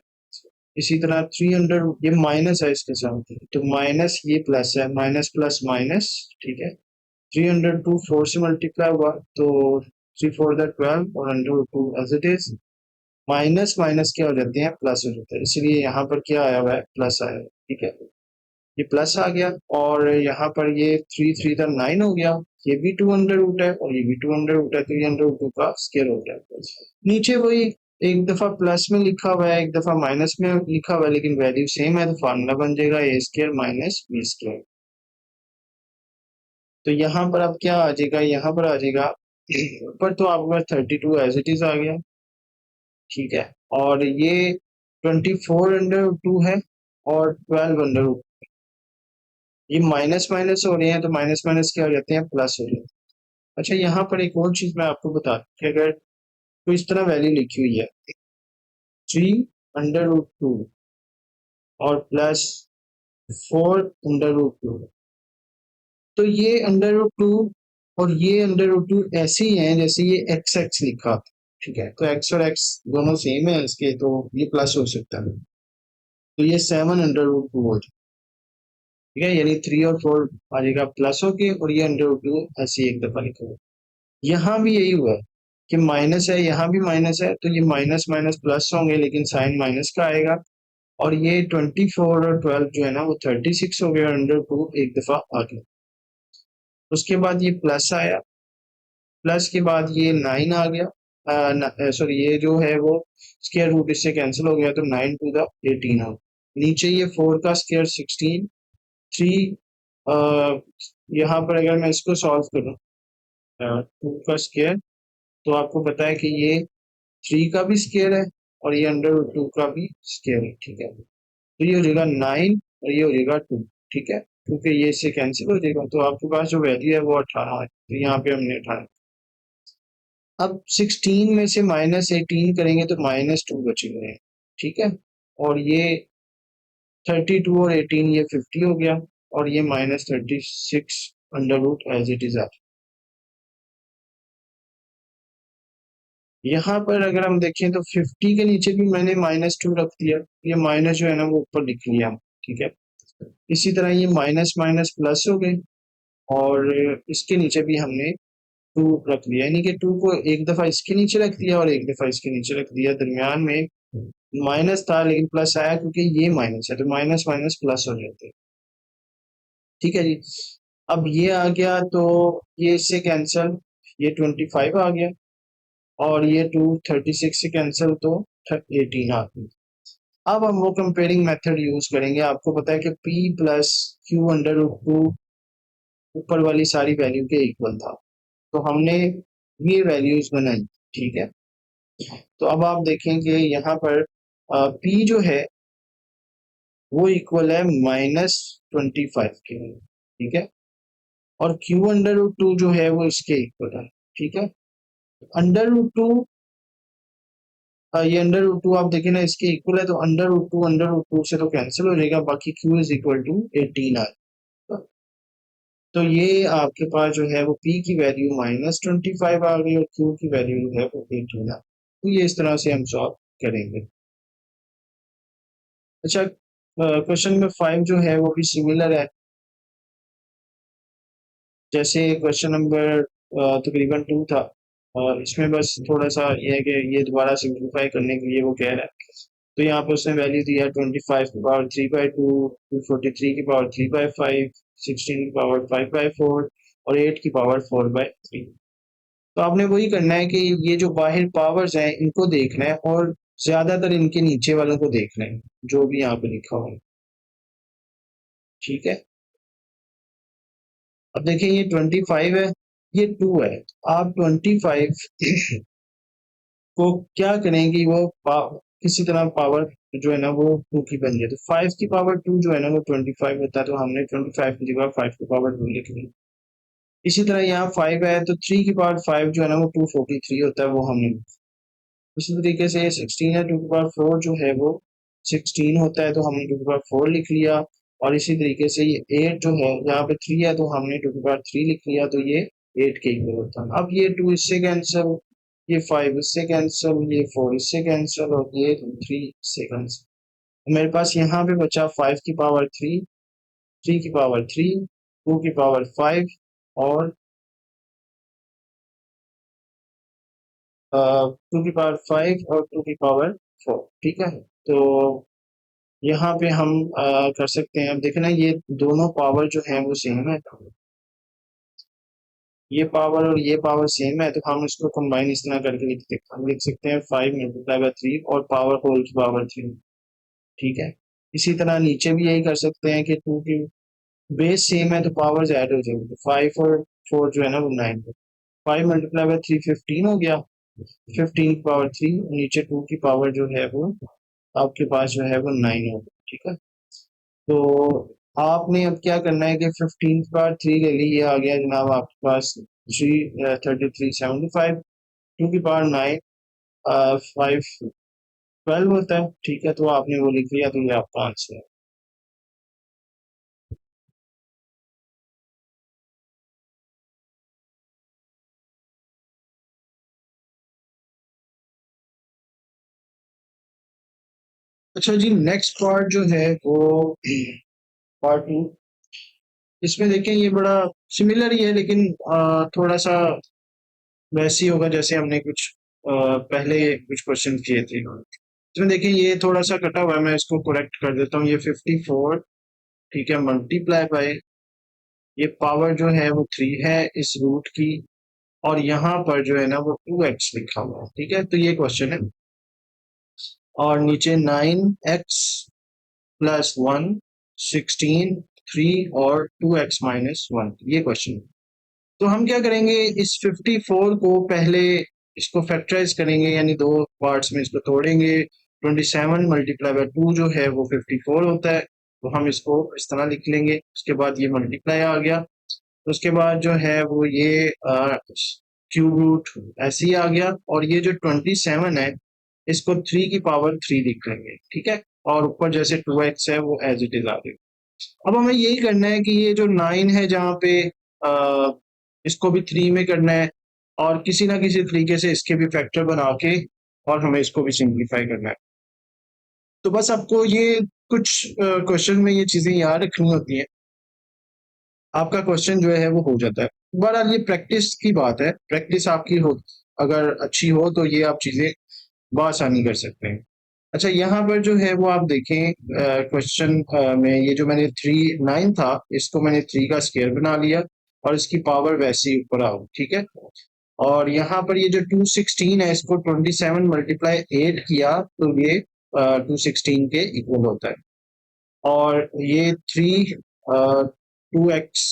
इसी तरह 300, ये माइनस है इसके साथ, तो माइनस ये प्लस है, माइनस प्लस माइनस, ठीक है। 302 4 से मल्टीप्लाई हुआ तो 3 4 12 और under two as it is, minus minus क्या हो जाते हैं, प्लस हो जाते हैं, इसलिए यहाँ पर क्या आया हुआ है, प्लस आया है, ठीक है। ये प्लस आ गया और यहाँ पर ये 3 3 9 हो गया, ये भी 2 अंडर रूट है और ये भी 2 अंडर रूट है, तो ये अंडर रूट का स्केयर हो गया। नीचे वही एक दफा प्लस में लिखा हुआ है, एक दफा माइनस में लिखा हुआ है, लेकिन वैल्यू सेम है, तो फार्मूला बन जाएगा ए स्केयर माइनस बी स्केयर। तो यहाँ पर अब क्या आ जाएगा, यहाँ पर आ जाएगा ऊपर तो आपका 32 एज इट इज आ गया, ठीक है। और ये 24√2 है और 12 अंडर रूट, ये माइनस माइनस हो रहे हैं तो माइनस माइनस क्या हो जाते हैं, प्लस हो रहे हैं। अच्छा, यहाँ पर एक और चीज मैं आपको बता दूं कि अगर कोई इस तरह वैल्यू लिखी हुई है 3√2 और प्लस 4√2, तो ये अंडर रूट 2 और ये अंडर रूट 2 ऐसे ही हैं जैसे ये एक्स एक्स लिखा, ठीक है। तो एक्स और एक्स दोनों सेम है इसके, तो ये प्लस हो सकता है, तो ये 7√2 हो जाए, ठीक है, यानी 3 और 4 आ जाएगा प्लस होके, और ये अंडर रूट 2 ऐसे ही एक दफा लिखा हुआ। यहाँ भी यही हुआ है कि माइनस है, यहाँ भी माइनस है, तो ये माइनस माइनस प्लस होंगे लेकिन साइन माइनस का आएगा। और ये 24 और 12 जो है ना वो 36 हो गया, अंडर रूट 2 एक दफा आ गया। उसके बाद ये प्लस आया, प्लस के बाद ये 9 आ गया, सॉरी ये जो है वो स्क्वायर रूट इससे कैंसिल हो गया, तो 9 टू द 18 हो। नीचे ये 4 का स्क्वायर 16, 3 यहाँ पर अगर मैं इसको सॉल्व करूँ 2 का स्क्वायर, तो आपको पता है कि ये 3 का भी स्क्वायर है और ये अंडर रूट 2 का भी स्क्वायर है, ठीक है। तो ये हो जाएगा 9 और ये हो जाएगा 2, ठीक है, क्योंकि ये इससे कैंसिल हो जाएगा, तो आपके पास जो वैल्यू है वो 18 है, तो यहाँ पे हमने 18। अब 16 में से -18 करेंगे तो -2 बचेंगे, ठीक है। और ये 32 और 18 ये 50 हो गया, और ये -36 under root as it is आ। यहाँ पर अगर हम देखें तो 50 के नीचे भी मैंने -2 रख दिया, ये माइनस जो है ना वो ऊपर लिख लिया, ठीक है। इसी तरह ये माइनस माइनस प्लस हो गए, और इसके नीचे भी हमने 2 रख दिया, यानी कि 2 को एक दफा इसके नीचे रख दिया और एक दफा इसके नीचे रख दिया, दरमियान में माइनस था लेकिन प्लस आया क्योंकि ये माइनस है, तो माइनस माइनस प्लस हो जाते हैं, ठीक है जी। अब ये आ गया तो ये इससे कैंसल, ये 25 आ गया, और ये 2 36 से कैंसल तो 18 आ गया। अब हम वो कंपेयरिंग मेथड यूज करेंगे, आपको पता है कि p plus q under root 2 ऊपर वाली सारी वैल्यू के इक्वल था, तो हमने ये वैल्यूज बनाई, ठीक है। तो अब आप देखेंगे यहाँ पर p जो है वो इक्वल है -25 के, ठीक है। और q अंडर रूट 2 जो है वो इसके इक्वल है, ठीक है। अंडर रूट 2, ये अंडर रूट 2 आप देखें ना इसके इक्वल है, तो अंडर रूट 2 से तो कैंसिल हो जाएगा, बाकी q इज इक्वल टू 18 आ जाएगा। तो ये आपके पास जो है वो p की वैल्यू -25 आ गई और q की वैल्यू जो है वो 18 आ गई। तो ये इस तरह से हम सॉल्व करेंगे। अच्छा, क्वेश्चन नंबर 5 जो है वो भी सिमिलर है, जैसे क्वेश्चन नंबर तकरीबन 2 था, और इसमें बस थोड़ा सा ये है कि ये दोबारा सिंप्लीफाई करने के लिए वो कह रहा है। तो यहाँ पर उसने वैल्यू दिया 25 की पावर 3/2, 243 की पावर 3/5, 16 की पावर 5/4 और 8 की पावर 4/3। तो आपने वही करना है कि ये जो बाहर पावर्स हैं इनको देखना है और ज्यादातर इनके नीचे वालों को देखना है, जो भी यहाँ पे लिखा हुआ है। ठीक है, अब देखिए ये 25 है, ये 2 है। आप 25 को क्या करेंगे, वो किसी तरह पावर जो है ना वो 2 की बन जाए, तो 5 की पावर 2 जो है ना वो 25 होता है, तो हमने 25 की जगह 5 की पावर 2 लिख ली। इसी तरह यहाँ 5 है तो 3 की पावर 5 जो है ना वो 243 होता है, वो हमने। उसी तरीके से 16 है, 2 की पावर 4 जो है वो 16 होता है, तो हमने 2 की पावर 4 लिख लिया। और इसी तरीके से ये 8 जो है, यहाँ पे 3 है तो हमने 2 की पावर 3 लिख लिया, तो ये 8 के इक्वल होता है। अब ये 2 इससे कैंसिल, ये 5 इससे कैंसिल, ये 4 इससे कैंसिल और ये 3 इससे कैंसिल। मेरे पास यहाँ पे बचा 5 की पावर 3, 3 की पावर 3, 2 की पावर 5 और 2 की पावर 5 और 2 की पावर 4। ठीक है, तो यहाँ पे हम कर सकते हैं। अब देखना ये दोनों पावर जो है वो सेम है, ये पावर और ये पावर सेम है, तो हम इसको कंबाइन इस तरह करके लिख सकते हैं 5 मल्टीप्लाई बाय 3 और पावर होल की पावर 3। ठीक है, इसी तरह नीचे भी यही कर सकते हैं कि 2 की बेस सेम है तो पावर्स ऐड हो जाएंगे, 5 और 4 जो है ना वो 9। 5 मल्टीप्लाई बाय 3 15 हो गया, 15 की पावर 3, नीचे 2 की पावर जो है वो आपके पास जो है वो 9 होगा। ठीक है, तो आपने अब क्या करना है कि 15 बार 3 ले ली, ये आ गया जनाब आपके पास 3375। 2 की पावर 9 5 12 होता है। ठीक है, तो आपने वो लिख लिया, तो ये आपका आंसर है। अच्छा जी, नेक्स्ट पार्ट जो है वो पार्ट 2। इसमें देखें ये बड़ा सिमिलर ही है, लेकिन थोड़ा सा वैसे ही होगा जैसे हमने कुछ पहले कुछ क्वेश्चन किए थे। इसमें देखें ये थोड़ा सा कटा हुआ है, मैं इसको करेक्ट कर देता हूँ। ये 54, ठीक है, मल्टीप्लाई बाय ये पावर जो है वो 3 है इस रूट की, और यहाँ पर जो है ना वो 2x लिखा हुआ है। ठीक है, तो ये क्वेश्चन है। और नीचे 9x प्लस 1, 16, 3 और 2x माइनस 1, ये क्वेश्चन है। तो हम क्या करेंगे, इस 54 को पहले इसको फैक्टराइज करेंगे, यानी दो पार्ट्स में इसको तोड़ेंगे। 27 मल्टीप्लाई बाय 2 जो है वो 54 होता है, तो हम इसको इस तरह लिख लेंगे। उसके बाद ये मल्टीप्लाई आ गया, तो उसके बाद जो है वो ये क्यूब रूट ऐसे ही आ गया, और ये जो 27 है इसको 3 की पावर 3 लिख लेंगे। ठीक है, और ऊपर जैसे 2x है वो एज इट इज आ गया। अब हमें यही करना है कि ये जो 9 है जहाँ पे आ, इसको भी 3 में करना है, और किसी ना किसी तरीके से इसके भी फैक्टर बना के और हमें इसको भी सिंप्लीफाई करना है। तो बस आपको ये कुछ क्वेश्चन में ये चीजें याद रखनी होती हैं, आपका क्वेश्चन जो है वो हो जाता है। बहरहाल ये प्रैक्टिस की बात है, प्रैक्टिस आपकी हो अगर अच्छी हो तो ये आप चीजें बआसानी कर सकते हैं। अच्छा, यहाँ पर जो है वो आप देखें क्वेश्चन में ये जो मैंने 9 था इसको मैंने 3 का स्क्वायर बना लिया, और इसकी पावर वैसे ही ऊपर आओ। ठीक है, और यहाँ पर ये जो 216 है इसको 27 मल्टीप्लाई 8 किया, तो ये 216 के इक्वल होता है। और ये 2x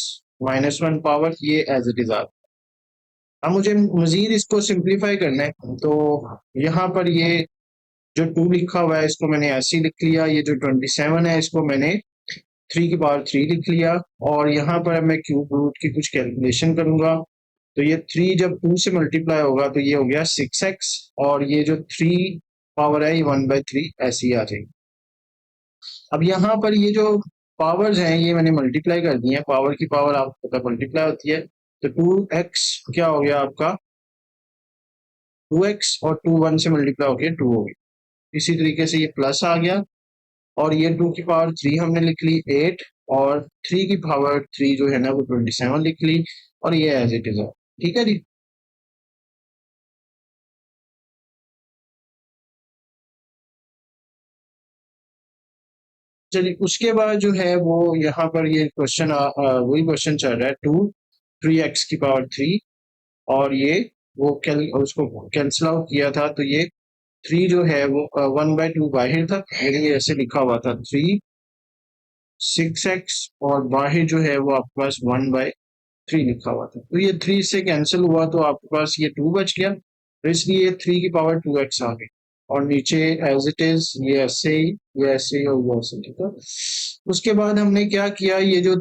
माइनस 1 पावर ये एज इट इज आता है। अब मुझे मजीद इसको सिंप्लीफाई करना है, तो यहाँ पर ये जो 2 लिखा हुआ है इसको मैंने ऐसे ही लिख लिया, ये जो 27 है इसको मैंने 3 की पावर 3 लिख लिया, और यहाँ पर मैं क्यूब रूट की कुछ कैलकुलेशन करूंगा। तो ये 3 जब 2 से मल्टीप्लाई होगा तो ये हो गया 6x, और ये जो 3 पावर है ये 1/3 ऐसी ही आ जाएगी। अब यहाँ पर ये जो पावर्स हैं ये मैंने मल्टीप्लाई कर दी है, पावर की पावर आपको पता मल्टीप्लाई होती है, तो 2x क्या हो गया आपका 2x, और 2 1 से मल्टीप्लाई होकर 2 हो गया। इसी तरीके से ये प्लस आ गया, और ये 2 की पावर 3 हमने लिख ली 8, और 3 की पावर 3 जो है ना वो 27 लिख ली, और ये एज इट इज है। ठीक है जी। चलिए उसके बाद जो है वो यहाँ पर ये क्वेश्चन वही क्वेश्चन चल रहा है, 2 3x की पावर 3 और ये वो उसको कैंसिल आउट किया था, तो ये 3 जो है वो 1/2 बाहिर था, यानी ये ऐसे लिखा हुआ था 3 6x, और बाहिर जो है वो आपके पास 1/3 लिखा हुआ था। तो ये 3 से कैंसिल हुआ तो आपके पास ये 2 बच गया, तो इसलिए ये 3 की पावर 2x आ गई, और नीचे एज इट इज ये ऐसे ही, ये ऐसे ही और ये ऐसे, ठीक है। उसके बाद हमने क्या किया, ये जो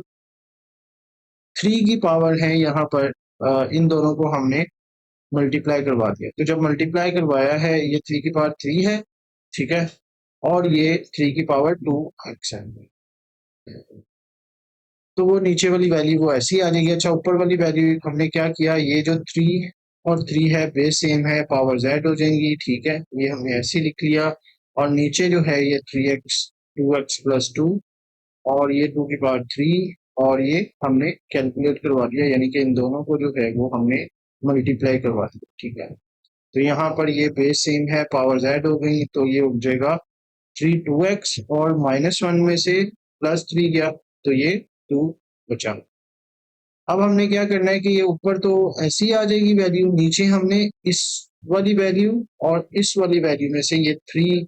3 की पावर है यहाँ पर इन दोनों को हमने मल्टीप्लाई करवा दिया। तो जब मल्टीप्लाई करवाया है, ये 3 की पावर 3 है, ठीक है, और ये 3 की पावर 2x है, तो वो नीचे वाली वैल्यू वो ऐसी आ जाएगी। अच्छा, ऊपर वाली वैल्यू हमने क्या किया, ये जो 3 और 3 है बेस सेम है, पावर z हो जाएंगी, ठीक है, ये हमने ऐसे लिख लिया। और नीचे जो है ये 3x 2x+2, और ये 2 की पावर 3, और ये हमने कैलकुलेट करवा दिया, यानी कि इन दोनों को जो है वो हमने मल्टीप्लाई करवा दिया, ठीक है। तो यहाँ पर ये बेस सेम है, पावर z हो गई, तो ये उग जाएगा 3 2x, और -1 में से +3 गया, तो ये 2 बचा। अब हमने क्या करना है कि ये ऊपर तो ऐसी आ जाएगी वैल्यू, नीचे हमने इस वाली वैल्यू और इस वाली वैल्यू में से ये 3,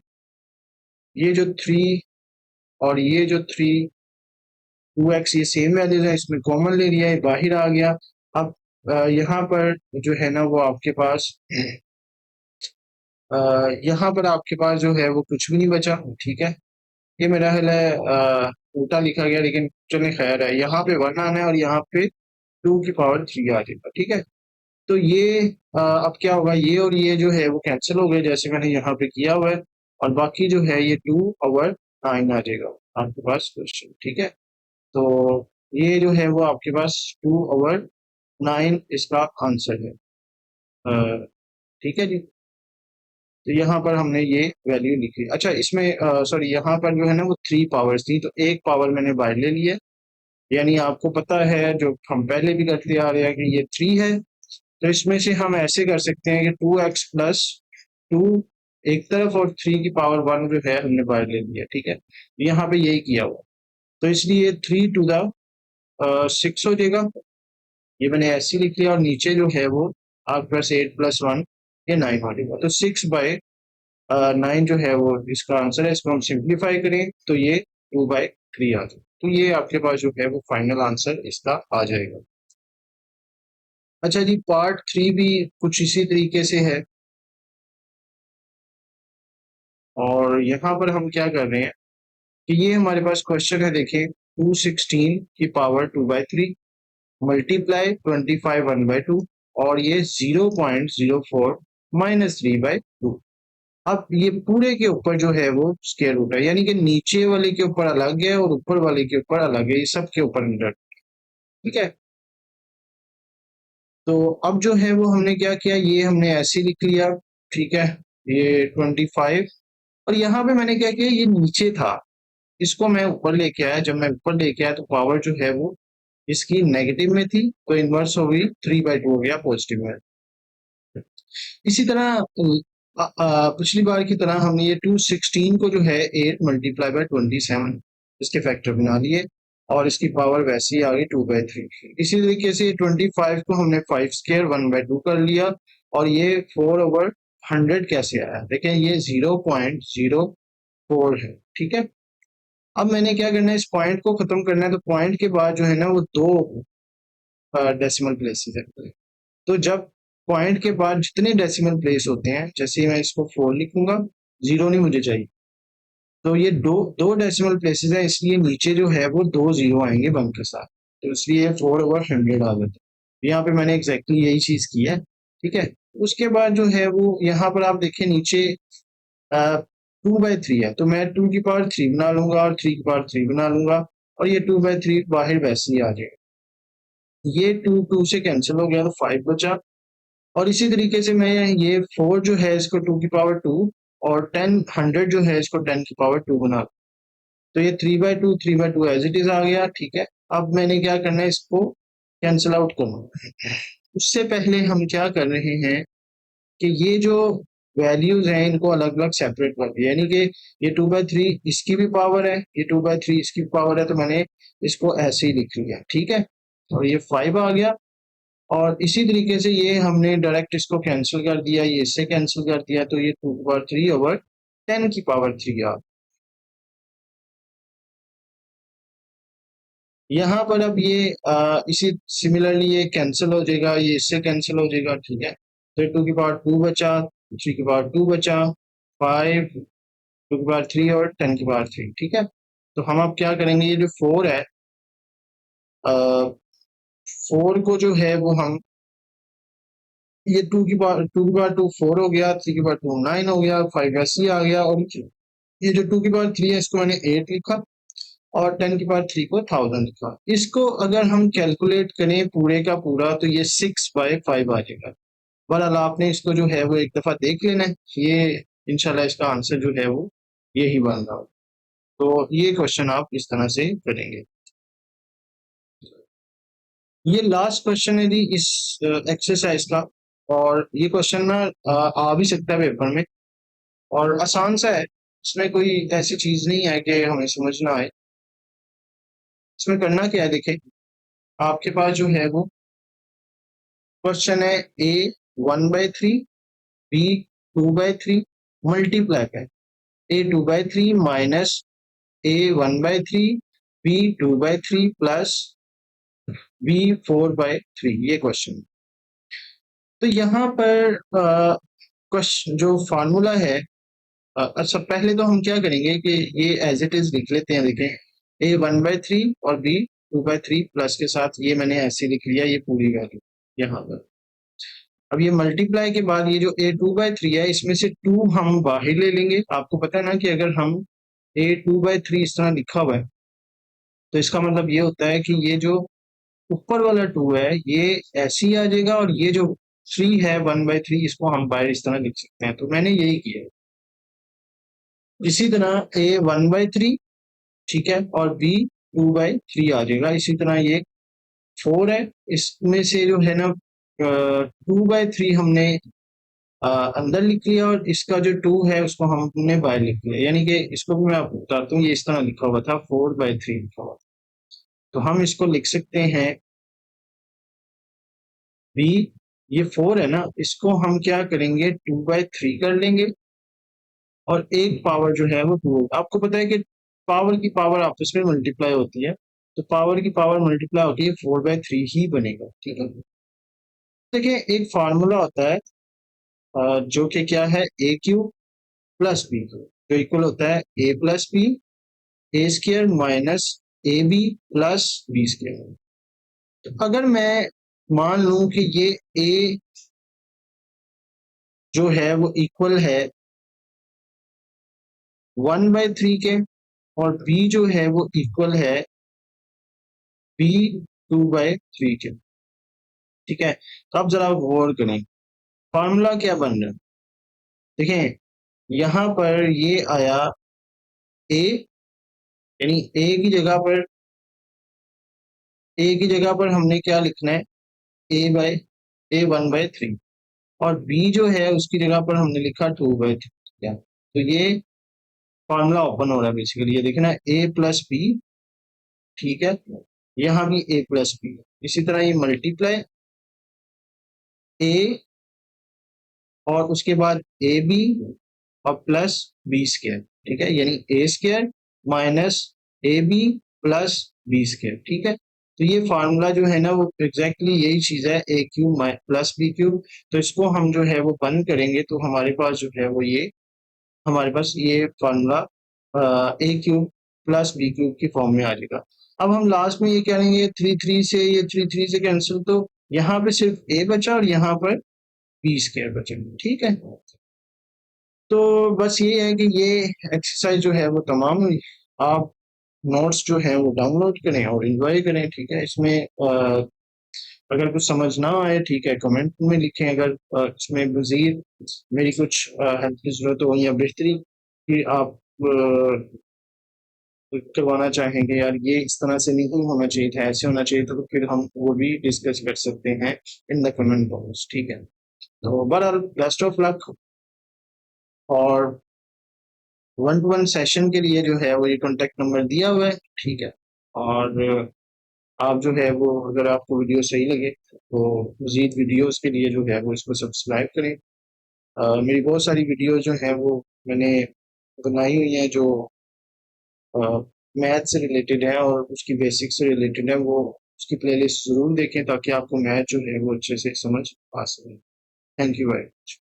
ये जो 3 और ये जो 2x, ये सेम वैल्यूज है, इसमें कॉमन ले लिया, ये बाहर आ गया। अब यहाँ पर जो है ना वो आपके पास यहाँ पर आपके पास जो है वो कुछ भी नहीं बचा, ठीक है। ये मेरा ख्याल है उल्टा लिखा गया, लेकिन चलिए खैर है, यहाँ पे 1 आना है और यहाँ पे 2 की पावर 3 आ जाएगा, ठीक है। तो ये अब क्या होगा, ये और ये जो है वो कैंसिल हो गए, जैसे मैंने यहाँ पे किया हुआ है, और बाकी जो है ये 2/9 आ जाएगा आपके पास क्वेश्चन, ठीक है। तो ये जो है वो आपके पास 2/9 इसका आंसर है, ठीक है जी। तो यहाँ पर हमने ये वैल्यू लिखी। अच्छा, इसमें सॉरी, यहाँ पर जो है ना वो 3 पावर्स थी, तो एक पावर मैंने बाहर ले लिया, यानी आपको पता है जो हम पहले भी करते आ रहे हैं कि ये 3 है, तो इसमें से हम ऐसे कर सकते हैं कि 2x+2 एक तरफ और 3 की पावर 1 जो है हमने बाहर ले लिया, ठीक है। यहाँ पे यही किया हुआ, तो इसलिए 3 to the 6 हो जाएगा, ये मैंने ऐसे लिख लिया, और नीचे जो है वो आपके पास 8+1 ये 9 हो जाएगा। तो 6/9 जो है वो इसका आंसर है। इसको हम सिंप्लीफाई करें तो ये 2/3 आ जाए, तो ये आपके पास जो है वो फाइनल आंसर इसका आ जाएगा। अच्छा जी, पार्ट 3 भी कुछ इसी तरीके से है, और यहाँ पर हम क्या कर रहे हैं कि ये हमारे पास क्वेश्चन है, देखें, 216 की पावर 2/3 मल्टीप्लाई 25 1/2, और ये 0.04 -3/2। अब ये पूरे के ऊपर जो है वो स्क्वायर रूट है, यानी कि नीचे वाले के ऊपर अलग है और ऊपर वाले के ऊपर अलग है, ये सब के ऊपर 100, ठीक है। तो अब जो है वो हमने क्या किया, ये हमने ऐसे लिख लिया, ठीक है, ये 25, और यहाँ पे मैंने क्या किया, ये नीचे था, इसको मैं ऊपर लेके आया, जब मैं ऊपर लेके आया तो पावर जो है वो इसकी नेगेटिव में थी, तो इनवर्स हो गई, 3/2 हो गया पॉजिटिव में। इसी तरह पिछली बार की तरह हमने ये 216 को जो है 8 × 27 इसके फैक्टर बना लिए, और इसकी पावर वैसे ही आ गई 2/3। इसी तरीके से 25 को हमने 5² 1/2 कर लिया, और ये 4/100 कैसे आया, देखें ये 0.04 है, ठीक है। अब मैंने क्या करना है, इस पॉइंट को खत्म करना है, तो पॉइंट के बाद जो है ना वो 2 डेसिमल प्लेसेस है, तो जब पॉइंट के बाद जितने डेसिमल प्लेस होते हैं, जैसे मैं इसको 4 लिखूंगा, 0 नहीं मुझे चाहिए, तो ये दो दो डेसिमल प्लेसेस है, इसलिए नीचे जो है वो 2 0 आएंगे 1 के साथ, तो इसलिए 4/100 आ जाता है। यहाँ पे मैंने एग्जैक्टली यही चीज की है, ठीक है। उसके बाद जो है वो यहाँ पर आप देखें नीचे 2/3 है, तो मैं 2 की पावर 3 बना लूंगा और 3 की पावर 3 बना लूंगा, और ये 2/3 बाहर वैसे ही आ जाएगा, ये 2 से कैंसिल हो गया, तो 5 बचा। और इसी तरीके से मैं ये 4 जो है इसको 2 की पावर 2, और 100 जो है इसको 10 की पावर 2 बना, तो ये 3/2 एज इट इज आ गया, ठीक है। अब मैंने क्या करना है, इसको कैंसिल आउट करना। उससे पहले हम क्या कर रहे हैं कि ये जो वैल्यूज हैं इनको अलग अलग सेपरेट कर दिया, यानी कि ये 2/3 इसकी भी पावर है, ये 2/3 इसकी पावर है, तो मैंने इसको ऐसे ही लिख लिया, ठीक है। और ये 5 आ गया, और इसी तरीके से ये हमने डायरेक्ट इसको कैंसिल कर दिया, ये इससे कैंसिल कर दिया, तो ये 2 की पावर 3/10 आ। यहाँ पर अब ये इसी सिमिलरली ये कैंसिल हो जाएगा, ये इससे कैंसिल हो जाएगा, ठीक है। तो 2 की पावर 2 बचा, 3 की पावर 2 बचा, 5, 2 की पावर 3 और 10 की पावर 3, ठीक है। तो हम अब क्या करेंगे, ये जो 4 है, 4 को जो है वो हम, ये 2 की पावर 2 4 हो गया, 3 की पावर 2 9 हो गया, 5 ऐसे ही आ गया, और ये जो 2 की पावर 3 है इसको मैंने 8 लिखा, और 10 की पावर 3 को 1000 लिखा। इसको अगर हम कैलकुलेट करें पूरे का पूरा तो ये 6/5 आ जाएगा। बहरहाल आपने इसको जो है वो एक दफा देख लेना है, ये इंशाल्लाह इसका आंसर जो है वो यही बन रहा हो। तो ये क्वेश्चन आप इस तरह से करेंगे। ये लास्ट क्वेश्चन है जी इस एक्सरसाइज का, और ये क्वेश्चन ना आ भी सकता है पेपर में, और आसान सा है, इसमें कोई ऐसी चीज नहीं है कि हमें समझ ना आए। इसमें करना क्या है, देखें, आपके पास जो है वो क्वेश्चन है, A 1/3, B 2/3, मल्टीप्लाई है A 2/3 minus A 1/3, B 2/3 plus B 4/3, ये क्वेश्चन। तो यहाँ पर क्वेश्चन जो फार्मूला है, अच्छा पहले तो हम क्या करेंगे कि ये एज इट इज लिख लेते हैं। देखें, A 1/3 और B 2/3 प्लस के साथ ये मैंने ऐसे लिख लिया, ये पूरी वैल्यू यहाँ पर। अब ये मल्टीप्लाई के बाद ये जो A 2/3 है, इसमें से 2 हम बाहर ले लेंगे। आपको पता है ना कि अगर हम A 2/3 इस तरह लिखा हुआ है, तो इसका मतलब ये होता है कि ये जो ऊपर वाला 2 है ये ऐसे ही आ जाएगा, और ये जो 3 है 1/3 इसको हम बाहर इस तरह लिख सकते हैं। तो मैंने यही किया। इसी तरह A 1/3, ठीक है, और B 2/3 आ जाएगा। इसी तरह ये 4 है, इसमें से जो है ना 2/3 हमने अंदर लिख लिया, और इसका जो 2 है उसको हमने बाहर लिख लिया। यानी कि इसको भी मैं आपको बताता हूँ, ये इस तरह लिखा हुआ था, 4/3 लिखा हुआ था। तो हम इसको लिख सकते हैं B, ये 4 है ना, इसको हम क्या करेंगे 2/3 कर लेंगे, और एक पावर जो है वो 2। आपको पता है कि पावर की पावर आपस में मल्टीप्लाई होती है, तो पावर की पावर मल्टीप्लाई होती है, 4/3 ही बनेगा, ठीक है। देखिए, एक फार्मूला होता है जो कि क्या है, A³ प्लस B³ जो इक्वल होता है A+B A² minus AB plus B²। तो अगर मैं मान लूं कि ये A जो है वो इक्वल है 1/3 के, और B जो है वो इक्वल है B 2/3 के, ठीक है। तो अब जरा गौर करें, फार्मूला क्या बन रहा है। देखें, यहाँ पर ये आया A, यानी A की जगह पर हमने क्या लिखना है, A 1/3, और B जो है उसकी जगह पर हमने लिखा 2/3। तो ये फॉर्मूला ओपन हो रहा है बेसिकली, ये देखना A+B, ठीक है, यहाँ भी A+B। इसी तरह ये मल्टीप्लाई A और उसके बाद AB और प्लस B², ठीक है, यानी A² minus AB plus B², ठीक है। तो ये फार्मूला जो है ना वो एग्जैक्टली यही चीज है, A³ प्लस B³। तो इसको हम जो है वो बंद करेंगे, तो हमारे पास जो है वो ये, हमारे पास ये फार्मूला A³ प्लस B³ की फॉर्म में आ जाएगा। अब हम लास्ट में ये करेंगे 3 से, ये 3 से कैंसिल, तो यहाँ पे सिर्फ A बचा और यहाँ पर B² बचा, ठीक है। तो बस ये है कि ये एक्सरसाइज जो है वो तमाम हुई। आप नोट्स जो है वो डाउनलोड करें और एंजॉय करें, ठीक है। इसमें अगर कुछ समझ ना आए, ठीक है, कमेंट में लिखें। अगर इसमें मजीद मेरी कुछ हेल्प की जरूरत हो या बेहतरी की आप करवाना चाहेंगे, यार ये इस तरह से नहीं होना चाहिए था, ऐसे होना चाहिए था, तो फिर हम वो भी डिस्कस कर सकते हैं इन द कमेंट बॉक्स, ठीक है। तो बहरहाल बेस्ट ऑफ लक, और 1-to-1 सेशन के लिए जो है वो ये कॉन्टेक्ट नंबर दिया हुआ है, ठीक है। और आप जो है वो, अगर आपको वीडियो सही लगे तो मज़ीद वीडियोज़ के लिए जो है वो इसको सब्सक्राइब करें। मेरी बहुत सारी वीडियो जो हैं वो मैंने बनाई हुई हैं जो मैथ से रिलेटेड है और उसकी बेसिक से रिलेटेड है, वो उसकी प्लेलिस्ट ज़रूर देखें ताकि आपको मैथ जो है वो अच्छे से समझ आ सके। Thank you very much.